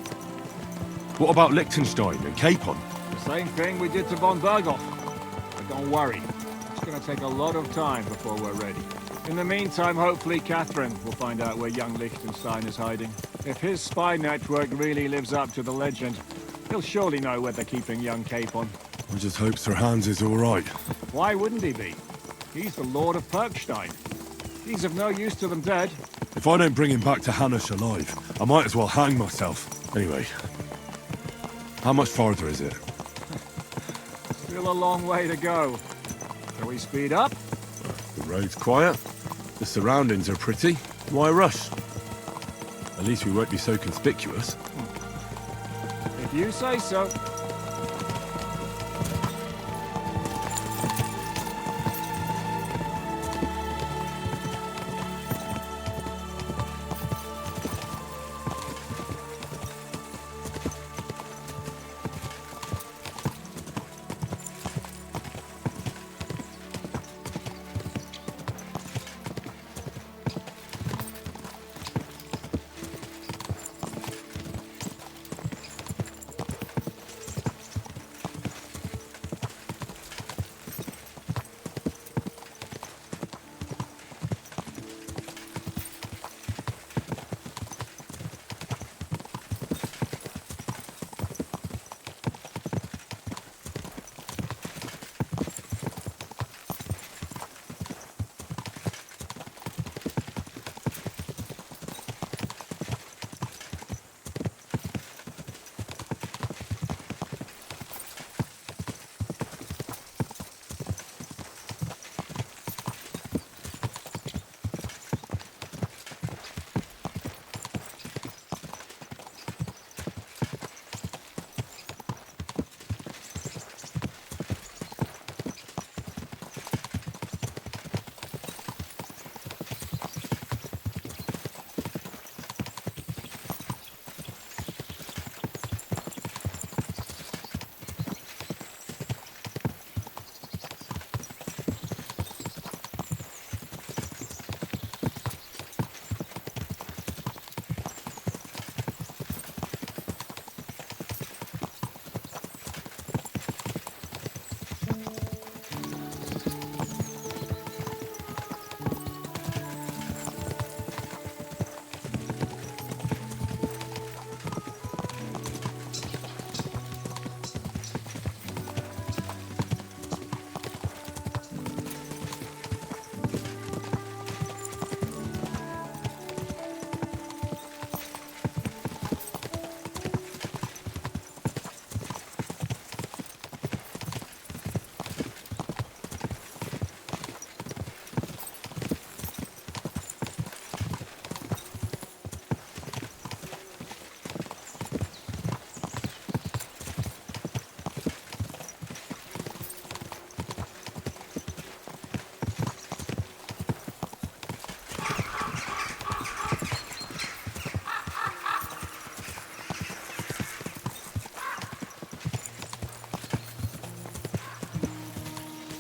What about Liechtenstein and Capon? The same thing we did to von Berghoff. But don't worry, it's gonna take a lot of time before we're ready. In the meantime, hopefully Catherine will find out where young Liechtenstein is hiding. If his spy network really lives up to the legend, he'll surely know where they're keeping young Capon. I just hope Sir Hans is all right. Why wouldn't he be? He's the Lord of Perkstein. He's of no use to them dead. If I don't bring him back to Hanush alive, I might as well hang myself. Anyway, how much farther is it? Still a long way to go. Shall we speed up? The road's quiet. The surroundings are pretty. Why rush? At least we won't be so conspicuous. If you say so.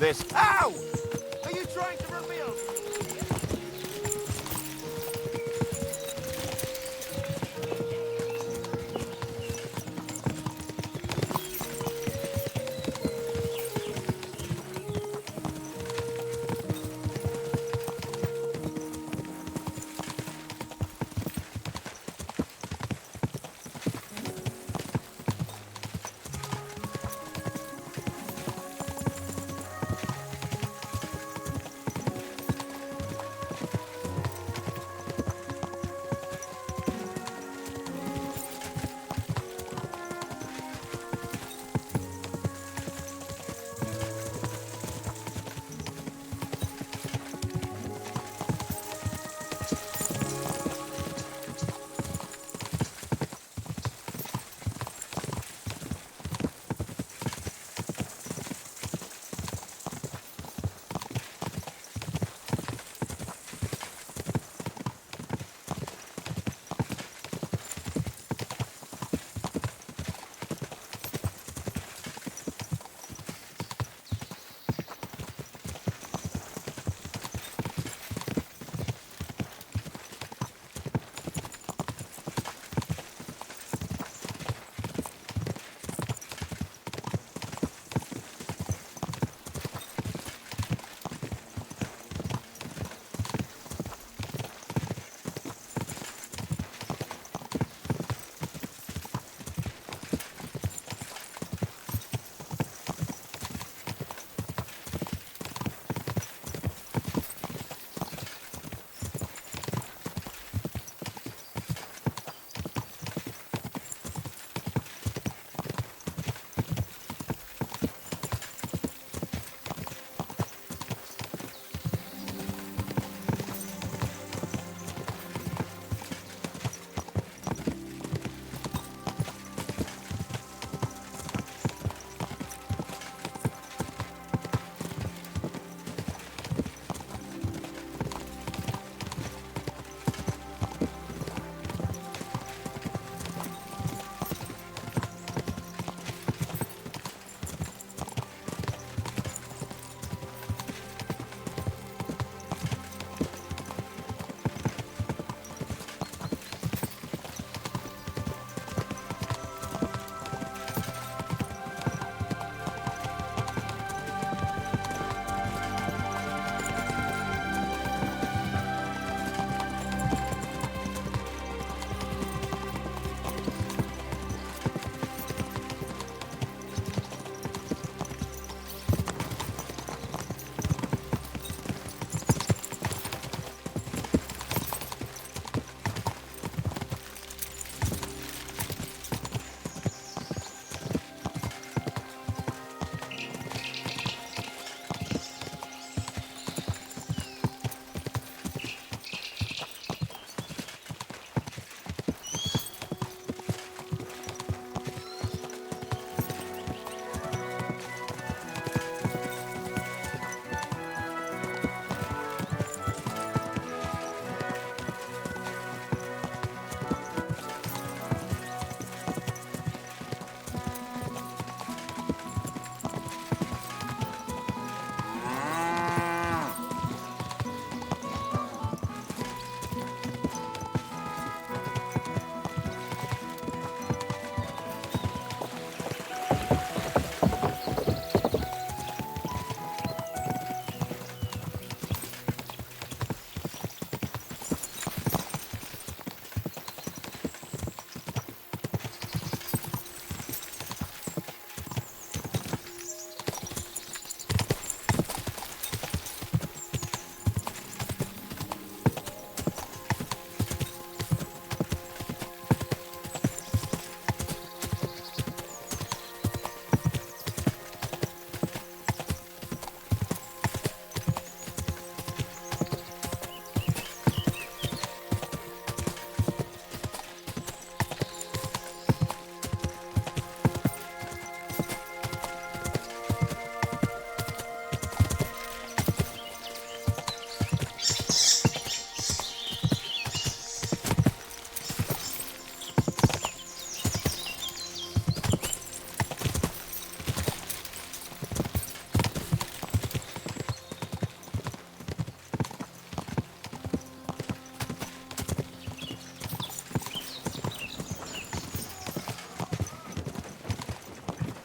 this. Ow! Are you trying to run me over?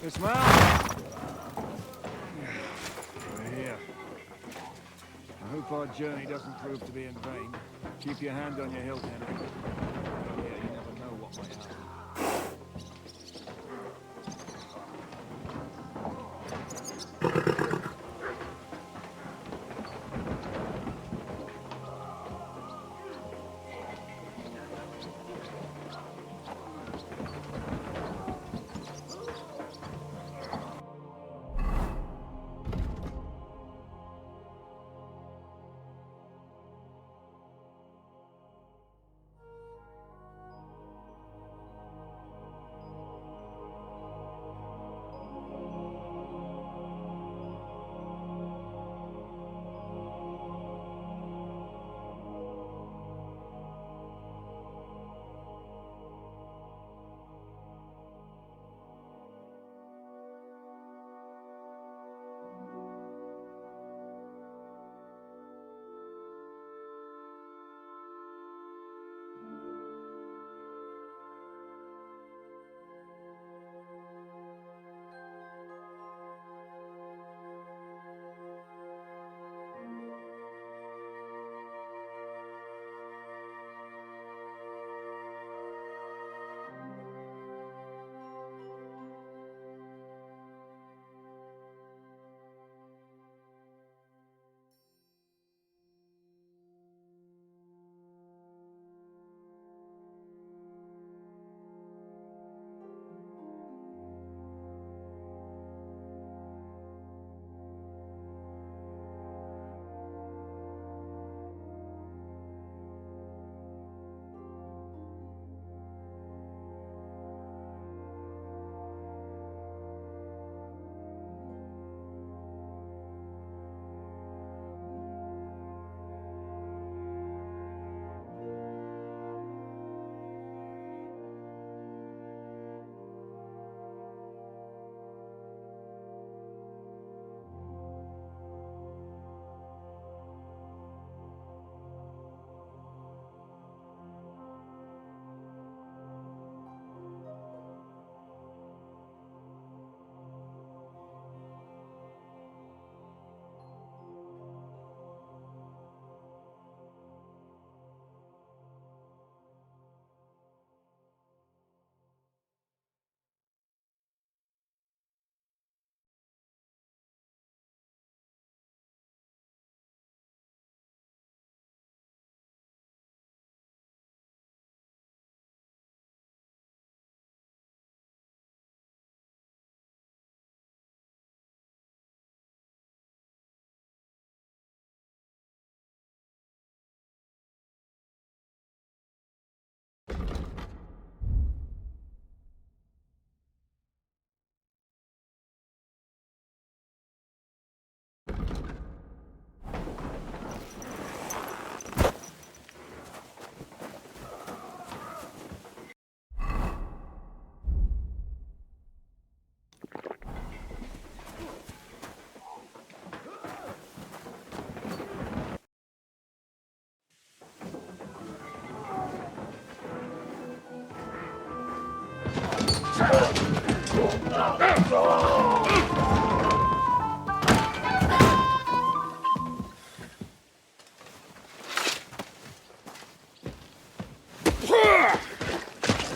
Dismount! We're here. I hope our journey doesn't prove to be in vain. Keep your hand on your hilt, Henry. Yeah, you never know what might happen.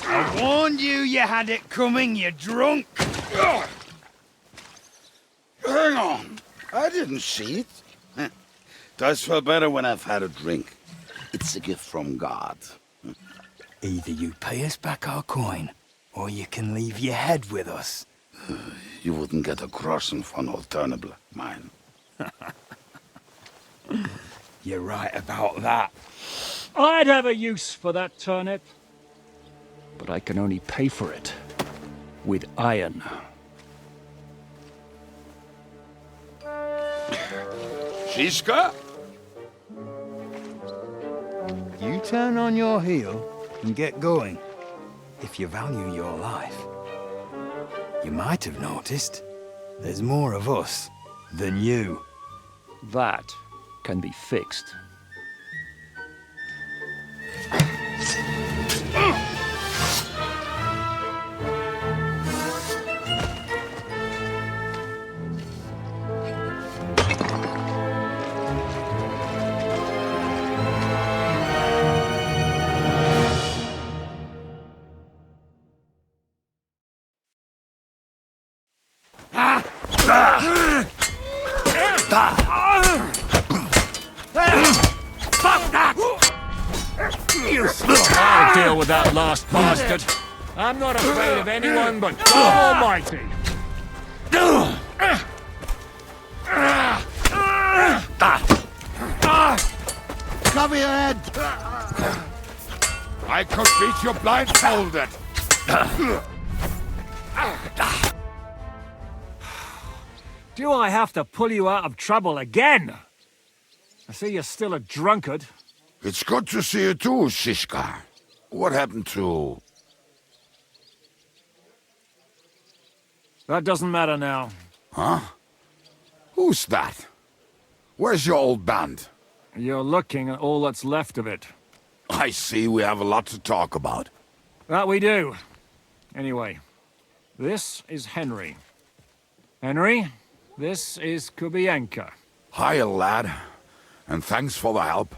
I warned you you had it coming, you drunk! Hang on. I didn't see it. Does feel better when I've had a drink. It's a gift from God. Either you pay us back our coin, or you can leave your head with us. You wouldn't get a crossing for no turnip like mine. You're right about that. I'd have a use for that turnip. But I can only pay for it with iron. Shiska? You turn on your heel and get going. If you value your life. You might have noticed there's more of us than you. That can be fixed. I'll deal with that last bastard. I'm not afraid of anyone but God Almighty. Cover your head! I could beat you blindfolded. Do I have to pull you out of trouble again? I see you're still a drunkard. It's good to see you too, Shishka. What happened to... That doesn't matter now. Huh? Who's that? Where's your old band? You're looking at all that's left of it. I see we have a lot to talk about. That we do. Anyway, this is Henry. Henry, this is Kubienka. Hiya, lad. And thanks for the help.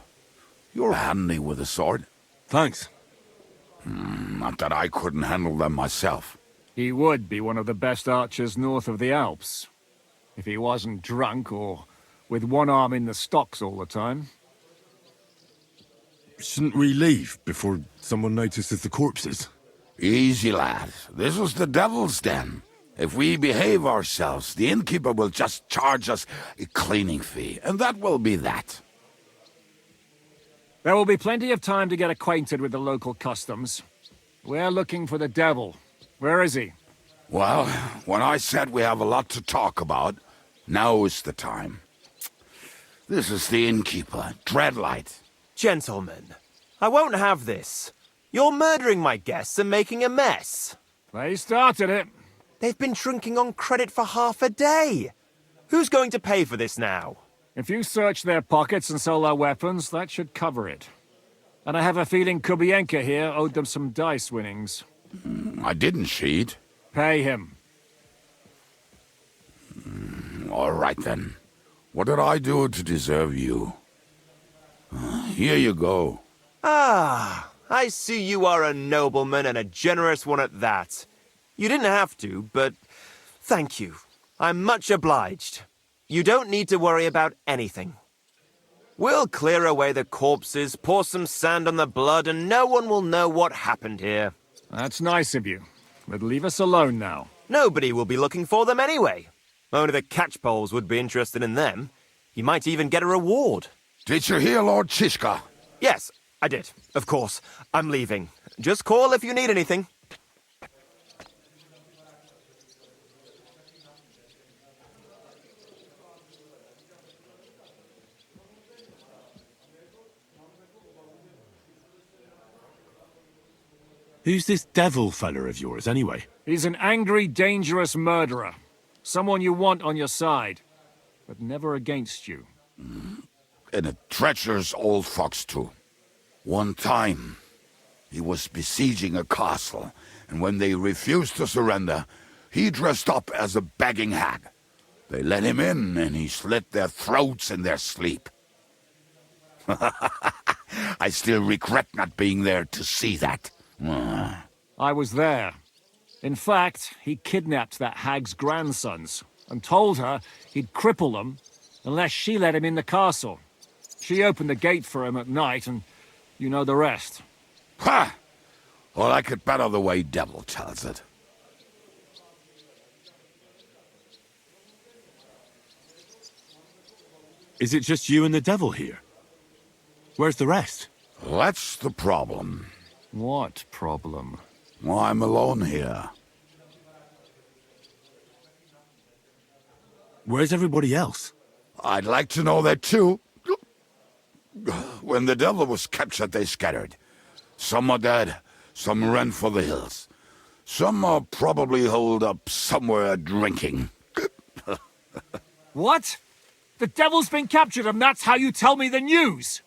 You're handy with a sword. Thanks. Not that I couldn't handle them myself. He would be one of the best archers north of the Alps. If he wasn't drunk or with one arm in the stocks all the time. Shouldn't we leave before someone notices the corpses? Easy, lad. This was the devil's den. If we behave ourselves, the innkeeper will just charge us a cleaning fee, and that will be that. There will be plenty of time to get acquainted with the local customs. We're looking for the devil. Where is he? Well, when I said we have a lot to talk about, now is the time. This is the innkeeper, Dreadlight. Gentlemen, I won't have this. You're murdering my guests and making a mess. They started it. They've been drinking on credit for half a day. Who's going to pay for this now? If you search their pockets and sell their weapons, that should cover it. And I have a feeling Kubienka here owed them some dice winnings. I didn't cheat. Pay him. All right, then. What did I do to deserve you? Here you go. Ah, I see you are a nobleman and a generous one at that. You didn't have to, but thank you. I'm much obliged. You don't need to worry about anything. We'll clear away the corpses, pour some sand on the blood, and no one will know what happened here. That's nice of you. But leave us alone now. Nobody will be looking for them anyway. Only the catchpoles would be interested in them. You might even get a reward. Did you hear Lord Shishka? Yes, I did. Of course. I'm leaving. Just call if you need anything. Who's this devil fella of yours, anyway? He's an angry, dangerous murderer. Someone you want on your side, but never against you. And a treacherous old fox, too. One time, he was besieging a castle, and when they refused to surrender, he dressed up as a begging hag. They let him in, and he slit their throats in their sleep. I still regret not being there to see that. I was there. In fact, he kidnapped that hag's grandsons and told her he'd cripple them unless she let him in the castle. She opened the gate for him at night, and you know the rest. Ha! Well, I could better the way Devil tells it. Is it just you and the devil here? Where's the rest? That's the problem. What problem? Well, I'm alone here. Where's everybody else? I'd like to know that too. When the devil was captured, they scattered. Some are dead, some ran for the hills. Some are probably holed up somewhere drinking. What? The devil's been captured and that's how you tell me the news?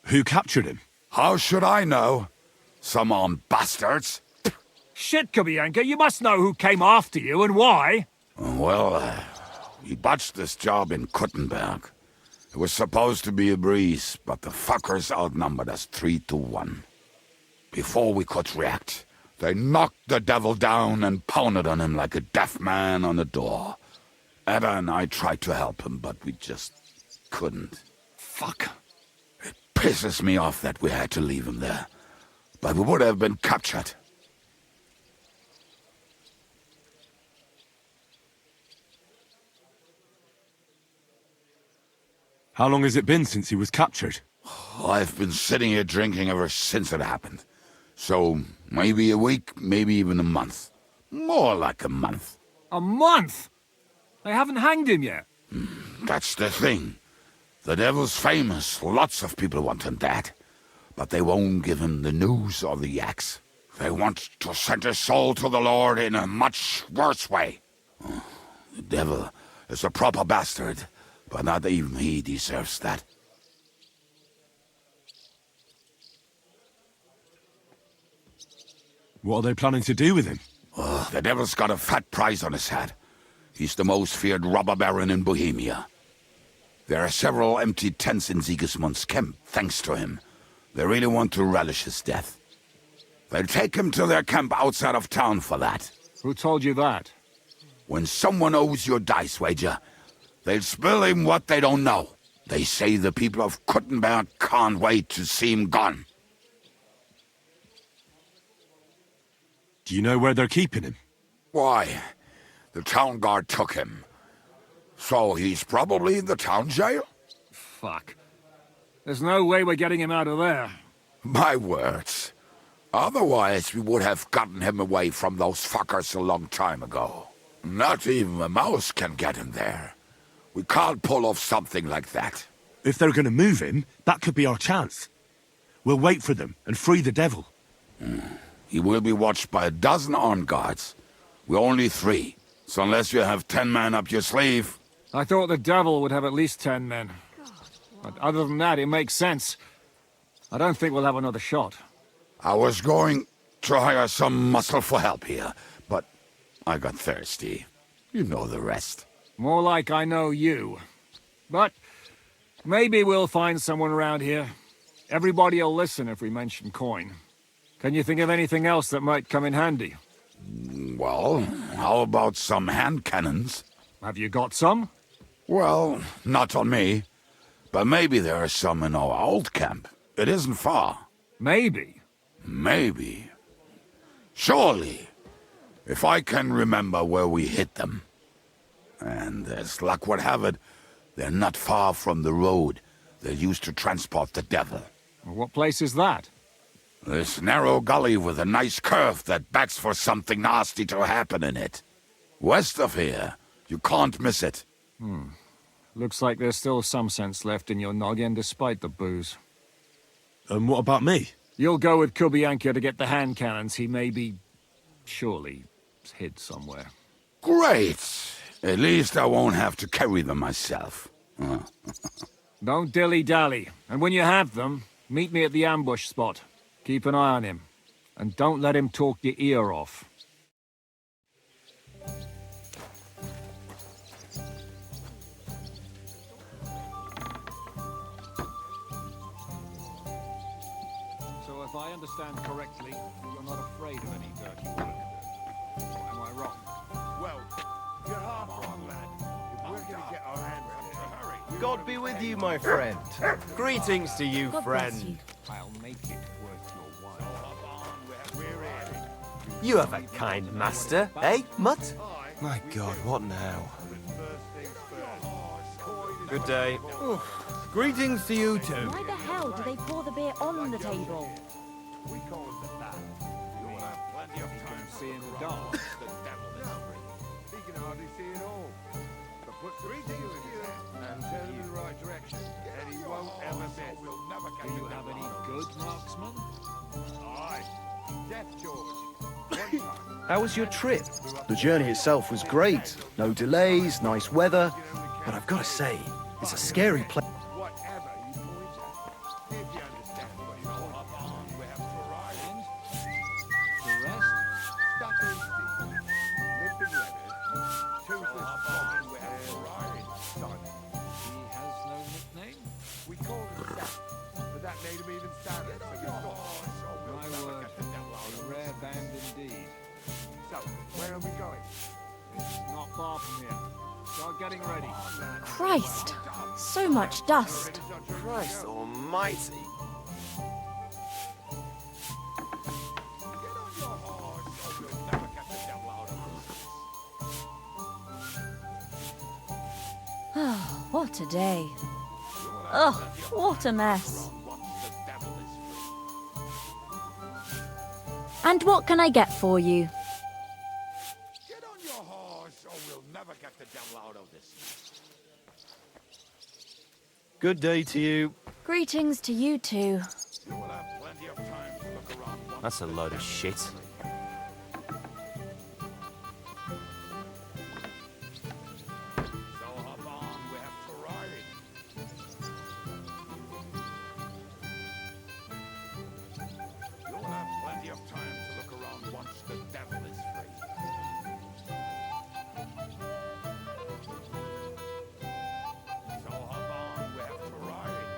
Who captured him? How should I know? Some armed bastards. Shit, Kubienka, you must know who came after you and why. Well, we botched this job in Kuttenberg. It was supposed to be a breeze, but the fuckers outnumbered us 3-1. Before we could react, they knocked the devil down and pounded on him like a deaf man on a door. Ada and I tried to help him, but we just couldn't. Fuck. It pisses me off that we had to leave him there. But we would have been captured. How long has it been since he was captured? I've been sitting here drinking ever since it happened. So, maybe a week, maybe even a month. More like a month. A month? They haven't hanged him yet. That's the thing. The devil's famous. Lots of people want him dead. But they won't give him the news or the axe. They want to send his soul to the Lord in a much worse way. The devil is a proper bastard, but not even he deserves that. What are they planning to do with him? The devil's got a fat price on his head. He's the most feared robber baron in Bohemia. There are several empty tents in Sigismund's camp, thanks to him. They really want to relish his death. They'll take him to their camp outside of town for that. Who told you that? When someone owes you a dice wager, they'll spill him what they don't know. They say the people of Kuttenberg can't wait to see him gone. Do you know where they're keeping him? Why? The town guard took him. So he's probably in the town jail? Fuck. There's no way we're getting him out of there. My words. Otherwise, we would have gotten him away from those fuckers a long time ago. Not even a mouse can get him there. We can't pull off something like that. If they're going to move him, that could be our chance. We'll wait for them and free the devil. He will be watched by a dozen armed guards. We're only 3. So unless you have 10 men up your sleeve... I thought the devil would have at least 10 men. But other than that, it makes sense. I don't think we'll have another shot. I was going to hire some muscle for help here, but I got thirsty. You know the rest. More like I know you. But maybe we'll find someone around here. Everybody'll listen if we mention coin. Can you think of anything else that might come in handy? Well, how about some hand cannons? Have you got some? Well, not on me. But maybe there are some in our old camp. It isn't far. Maybe? Maybe. Surely. If I can remember where we hid them. And as luck would have it, they're not far from the road they used to transport the devil. What place is that? This narrow gully with a nice curve that backs for something nasty to happen in it. West of here. You can't miss it. Looks like there's still some sense left in your noggin despite the booze. And what about me? You'll go with Kubianka to get the hand cannons he may be... surely hid somewhere. Great! At least I won't have to carry them myself. Don't dilly-dally. And when you have them, meet me at the ambush spot. Keep an eye on him. And don't let him talk your ear off. So if I understand correctly, you're not afraid of any dirty work. Or am I wrong? Well, you're half wrong, lad. If we're gonna get our hands on it, hurry. God be with you, my friend. Greetings to you, God bless friend. you. I'll make it worth your while. You have a kind master, eh, Mutt? My God, what now? Good day. Greetings to you too. Why the hell do they pour the beer on the table? See in the dark. He can hardly see it all. But put greetings to you and turn him in the right direction, and he won't ever miss. We'll never Do you have any good marksmen? Aye. Death George. How was your trip? The journey itself was great. No delays, nice weather. But I've got to say, it's a scary place. Whatever you point at, if you understand what you're all on, we have variety. The rest? Stutter and Steve, limping leather, toothless Tom, we have variety. Son, He has no nickname? we called him Stan, but that made him even sadder, so we thought, My word, a rare band indeed. So, where are we going? Not far from here. Jog getting ready. Christ, so much dust. Christ almighty. Oh, what a day. Ugh, what a mess. And what can I get for you? Get on your horse, or we'll never get the devil out of this. Good day to you. Greetings to you too. You will have plenty of time to look around. That's a load of shit. So hop on, we have to ride. You will have plenty of time to look around once the devil is free. So hop on, we have to ride.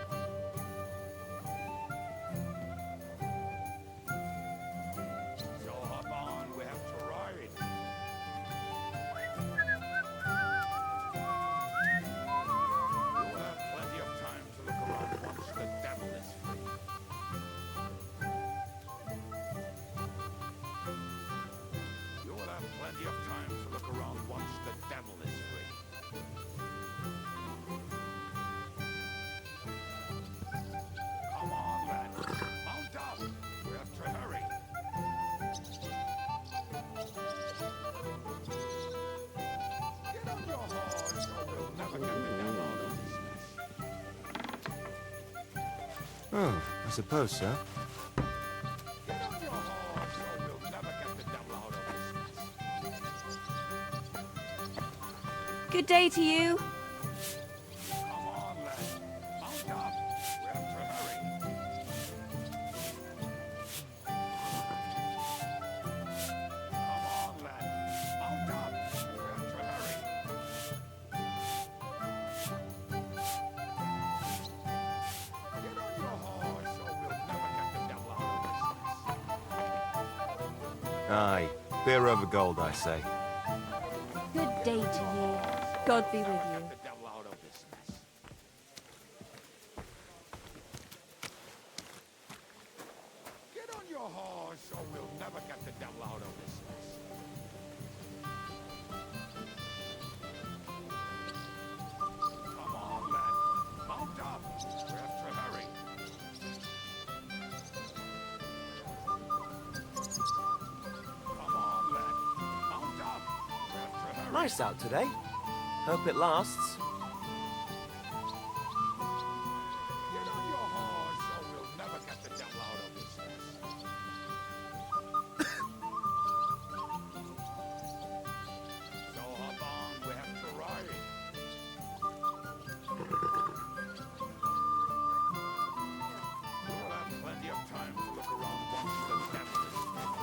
So hop on, we have to ride. You will have plenty of time to look around once the devil is free. You will have plenty of time to look around once the devil is free. Come on, lad. Mount up. We have to hurry. Get on your horse, or we'll never get the devil out of this mess. Oh, I suppose so. Get on your horse, or we'll never get the devil out of this mess. Good day to you. Come on, lad. Mount up. We have to hurry. Come on, lad. Mount up. We have to hurry. Get on your horse, or we'll never get the devil out of this mess. Aye, beer over gold, I say. Good day to you. God be with you. The devil out of this mess. Get on your horse, or we'll never get the devil out of this mess. Come on, lad. Mount up. We have to hurry. Come on, lad. Mount up. We have to hurry. Nice out today. Hope it lasts. Get on your horse, or we'll never get the devil out of this mess. So hop on, we have to ride. We will have plenty of time to look around once the devil is free.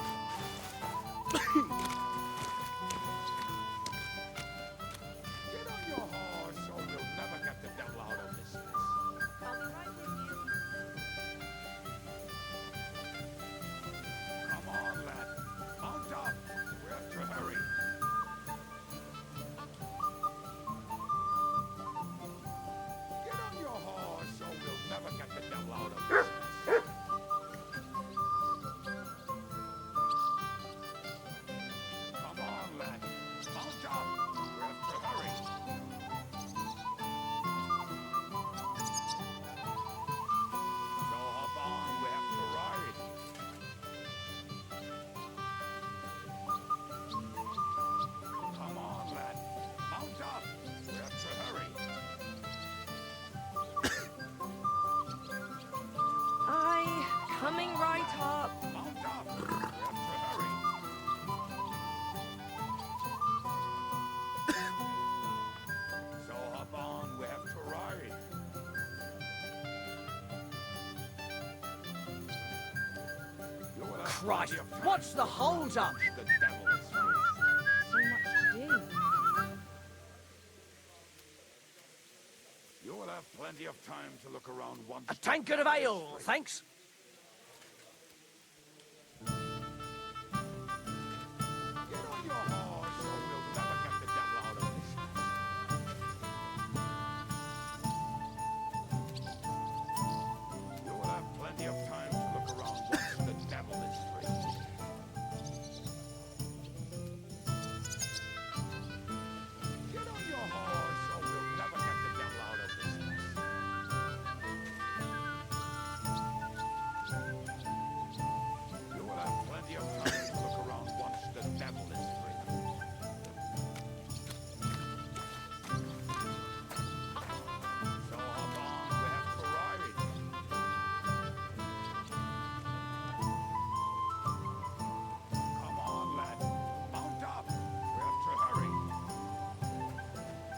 Get on your horse, or we'll never get the devil out of this mess. Come on, lad. Mount up. We have to hurry. Get on your horse, or we'll never get the devil out of this mess. Come on, lad. Mount up. We have to hurry. So hop on. We have to ride. Come on, lad. Mount up. We have to hurry. Coming right up. Mount up. We have to hurry. So hop on. We have to ride. You will have Christ, plenty of time what's the to look around hold up? once the devil is free. So much to do. You will have plenty of time to look around once. A tankard of ale, thanks. Get on your horse, or we'll never get the devil out of this.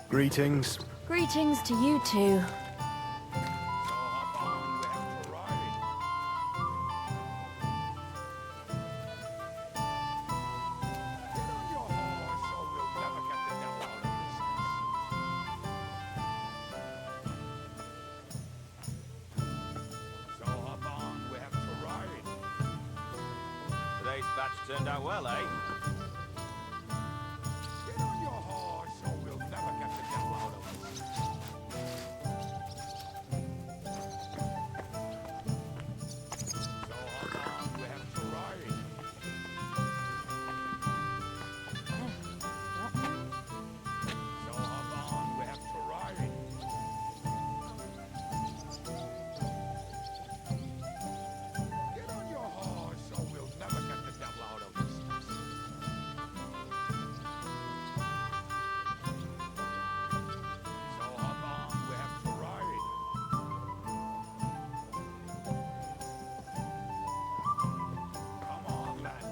Greetings. Greetings to you too. Today's batch turned out well, eh? Get on your horse, or we'll never get the devil out of this. So hop on, we have to ride. So hop on, we have to ride. Get on your horse, or we'll never get the devil out of this mess. So hop on, we have to ride. Come on, lad.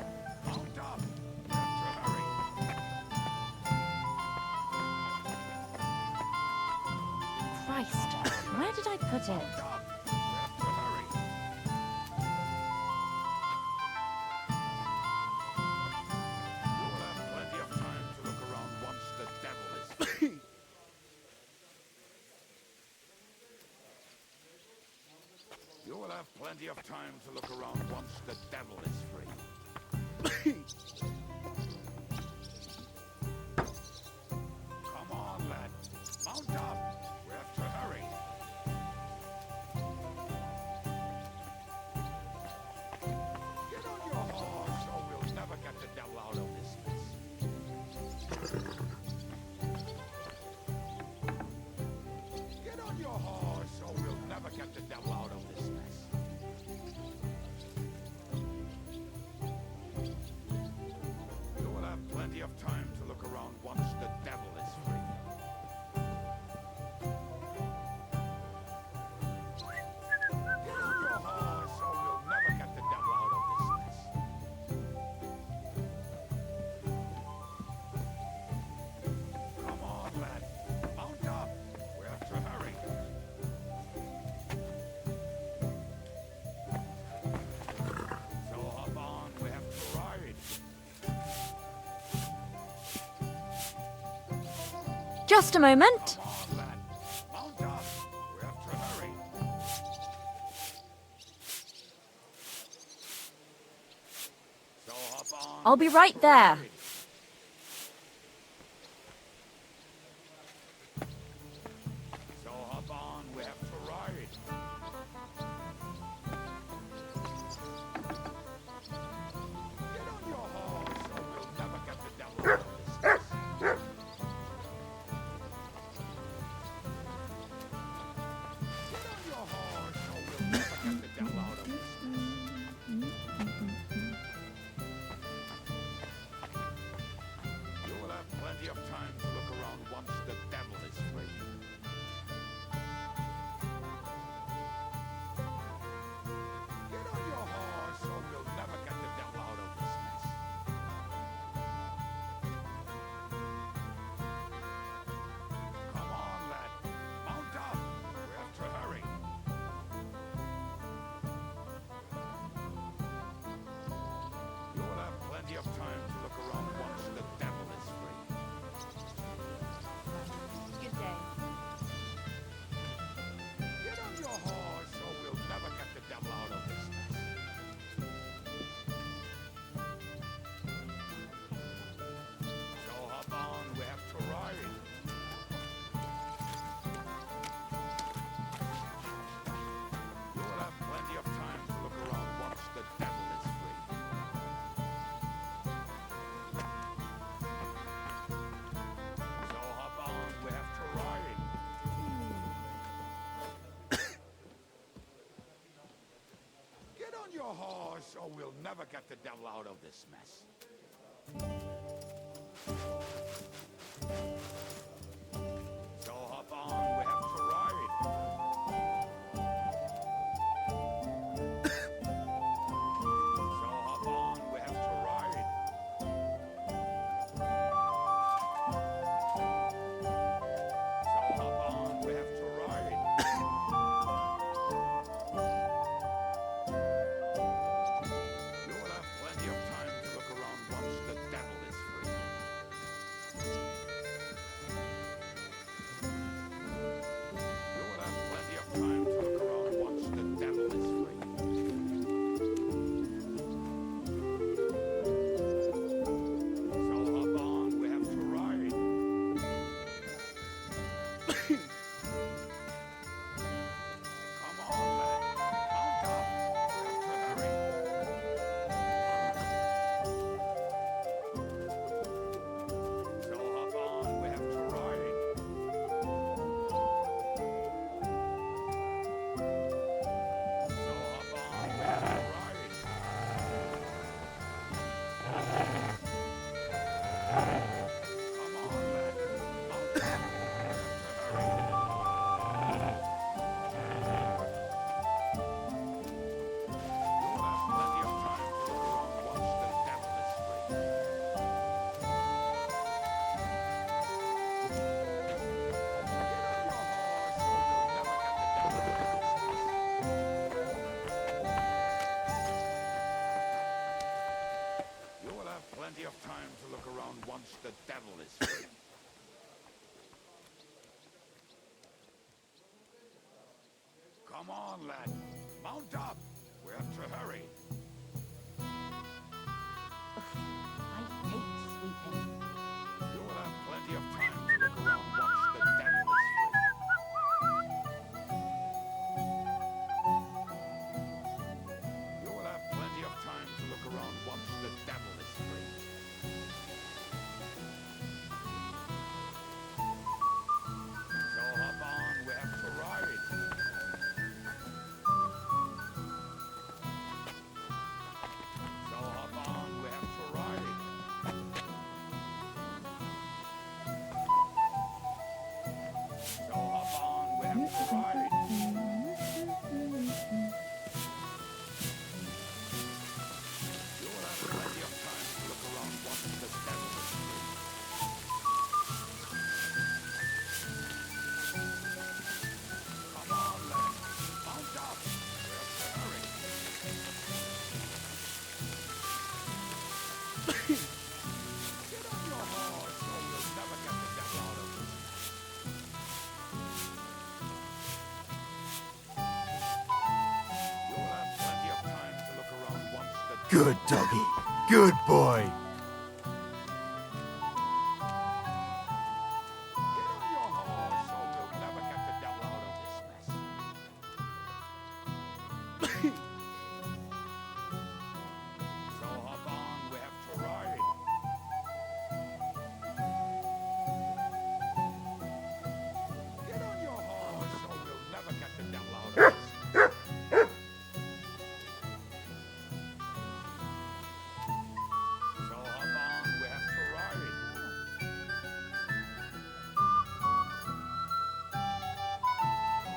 Mount up. We have to hurry. Christ, where did I put it? Up. We have to hurry. You will have plenty of time to look around once the devil is free. You will have plenty of time to look around once the devil is free. Come on, lad. Mount up. We have to hurry. Get on your horse, or we'll never get the devil out of this mess. Get on your horse, or we'll never get the devil out of this mess. You will have plenty of time to look around once the devil is free. Get on your horse, or we'll never get the devil out of this mess. Come on, lad. Mount up. We have to hurry. So hop on. We have to ride. Just a moment. Come on, lad. Mount up. We have to hurry. So hop on. I'll be right there. So hop on. We have to ride. Get on your horse, or we'll never get the devil out of this mess. Get on your horse, or we'll never get the devil out of this mess. You will have plenty of time to look around once the devil is free. Get on your horse, or we'll never get the devil out of this mess. Come on, lad. Mount up. We have to hurry. You will have plenty of time to look around once the devil is free. Good day. Get on your horse, or we'll never get the devil out of this mess. So hop on, we have to ride. You will have plenty of time to look around once the devil is free. So hop on, we have to ride. Get on your horse, or we'll never get the devil out of this mess. So hop on, we have to ride. So hop on, we have to ride. Come on, lad. Mount up. We have to hurry. I hate sweeping. You will have plenty of time to look around once the devil is free. You will have plenty of time to look around once the devil is free. So hop on, we have to ride. So hop on, we have to ride. So hop on, we have to ride. You will have plenty of time to look around once the devil is free. Come on, lad. Mount up. We have to hurry. Get on your horse, or you'll never get the devil out of this. You'll have plenty of time to look around once the Good doggy. Good boy. Get on your horse, or you'll never get the devil out of this mess. So hop on, we have to ride. Get on your horse, or we'll never get the devil out of this. So hop on, we have to ride.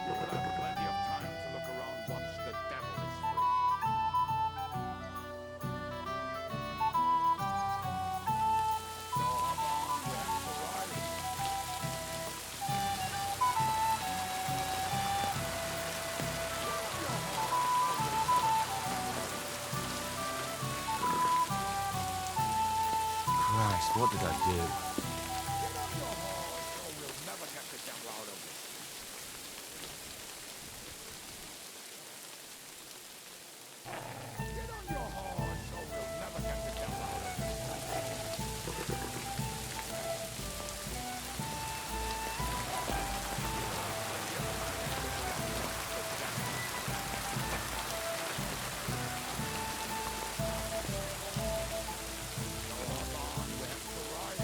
You will have plenty of time to look around once the devil is free. So hop on, we have to ride. Christ, what did I do? Get on your horse, or we'll never get the devil out of this. Get on your horse, or we'll never get the devil out of this. So hop on, we have to ride.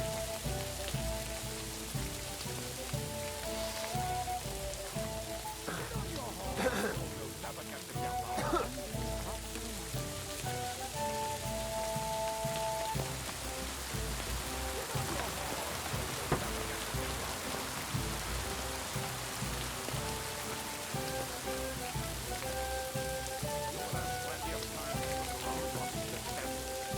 Get on your horse, or we'll never get the devil out of this. You'll have plenty of time to look around once the devil is free.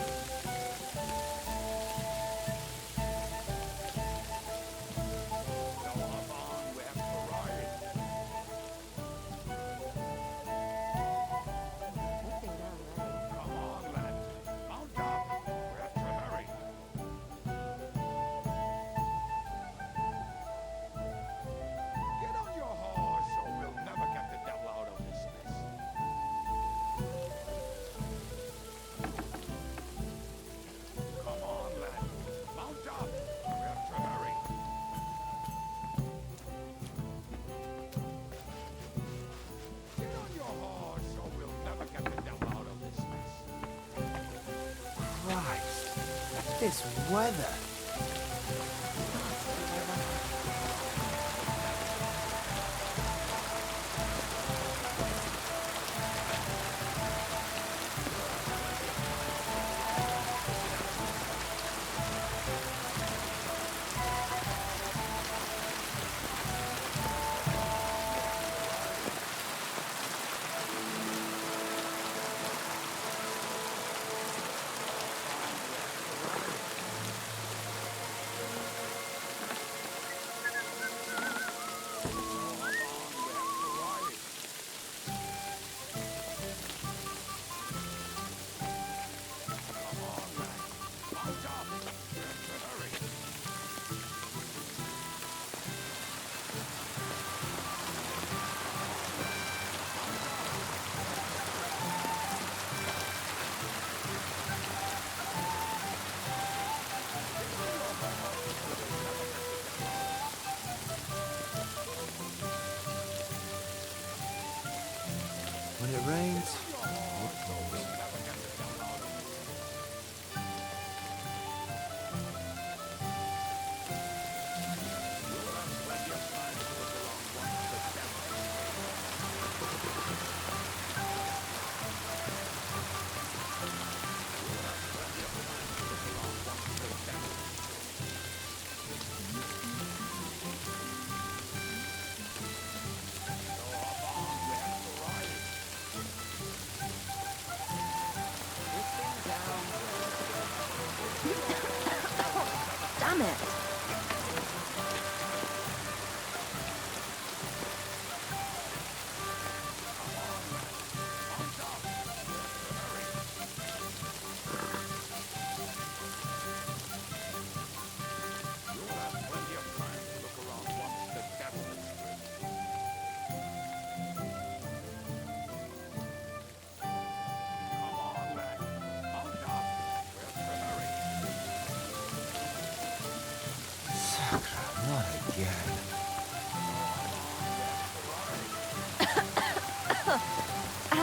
So hop on, we have to ride. Come on, lad. Mount up. We have to hurry. Get on your horse, or we'll never get the devil out of this mess. Come on, lad. Mount up. We have to hurry. Get on your horse, or we'll never get the devil out of this mess. Christ. This weather.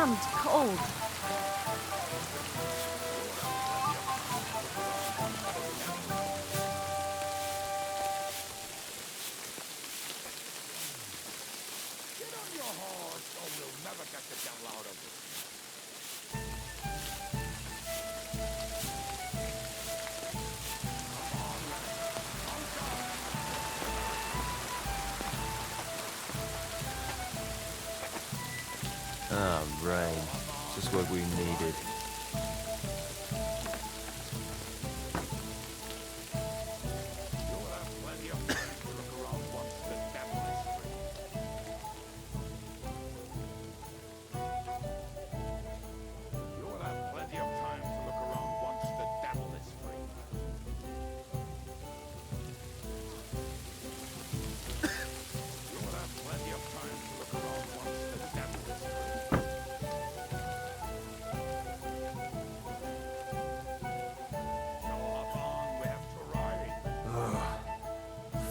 damned cold. Ah, rain. Just what we needed.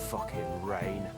Fucking rain.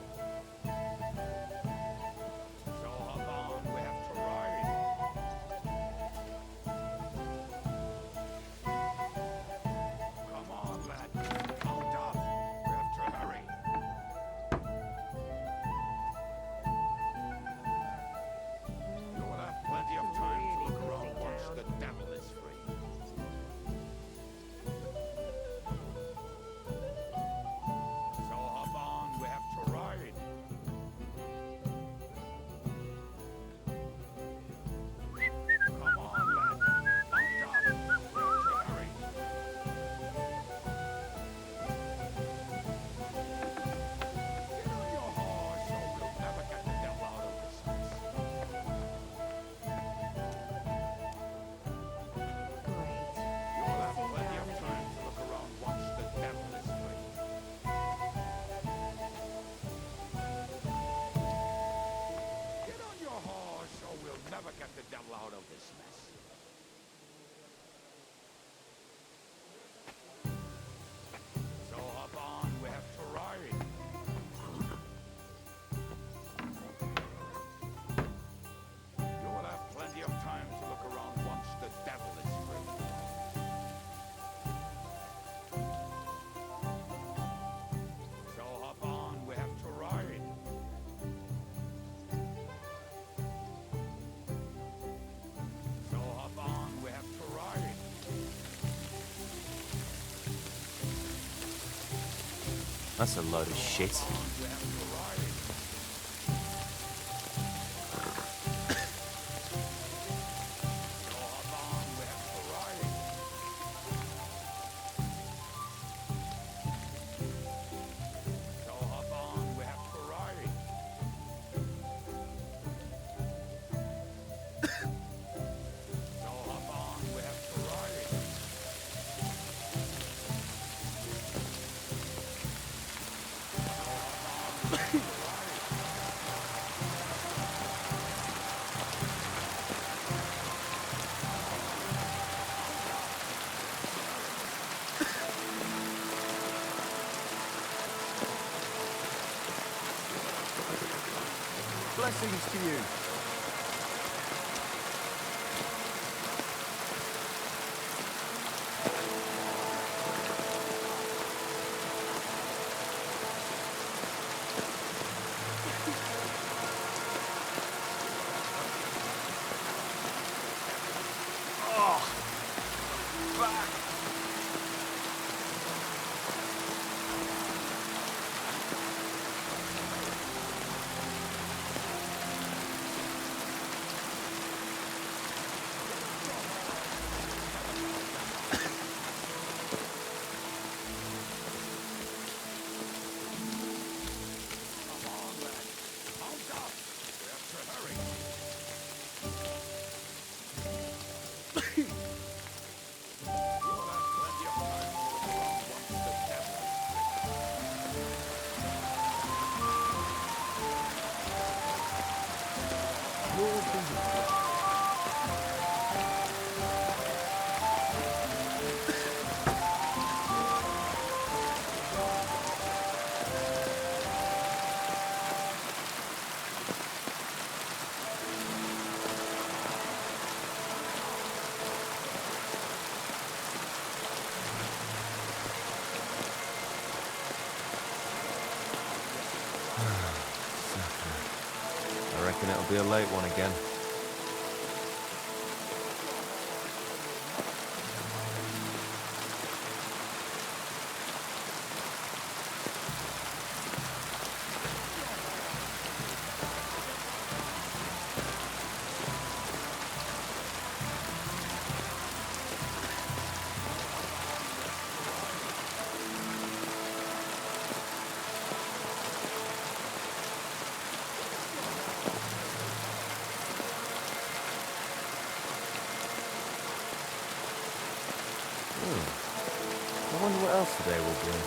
That's a load of shit. Blessings to you. reckon it'll be a late one again. I wonder what else today will bring.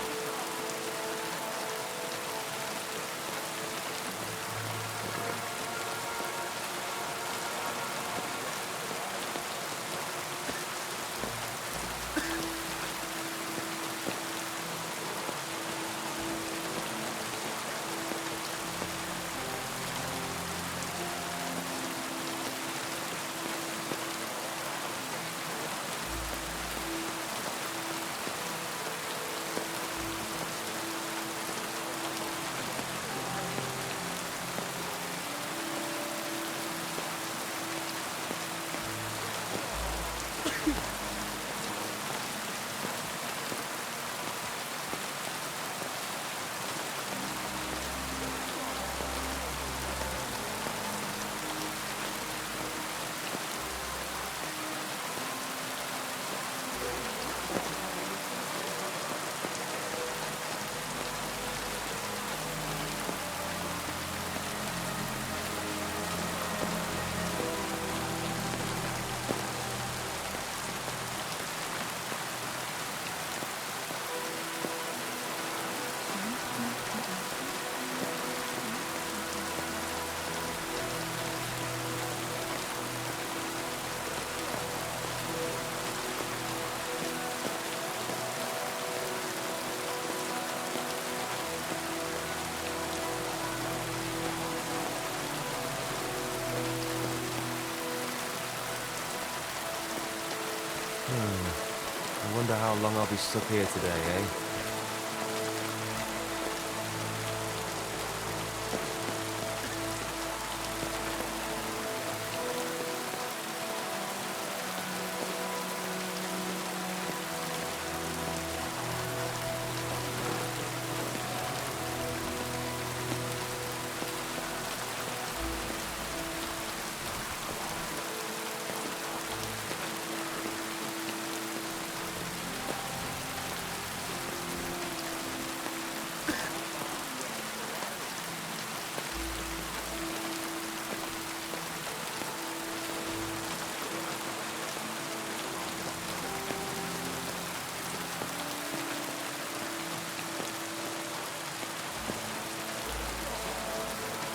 I wonder how long I'll be stuck here today, eh?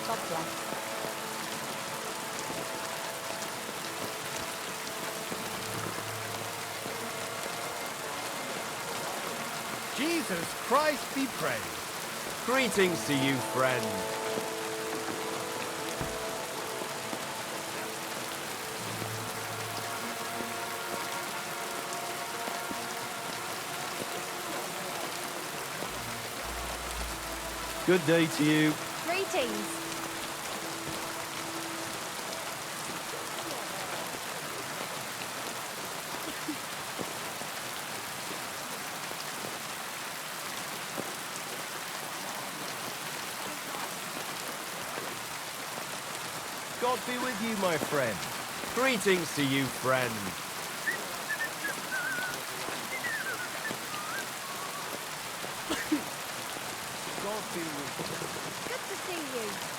God bless. Jesus Christ be praised. Greetings to you, friend. Good day to you. Greetings. God be with you, my friend. Greetings to you, friend. God be with you. Good to see you.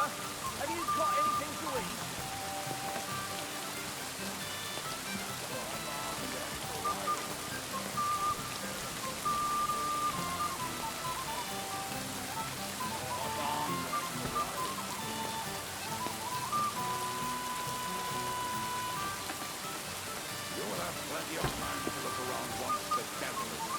Have you got anything to eat? You will have plenty of time to look around once the devil is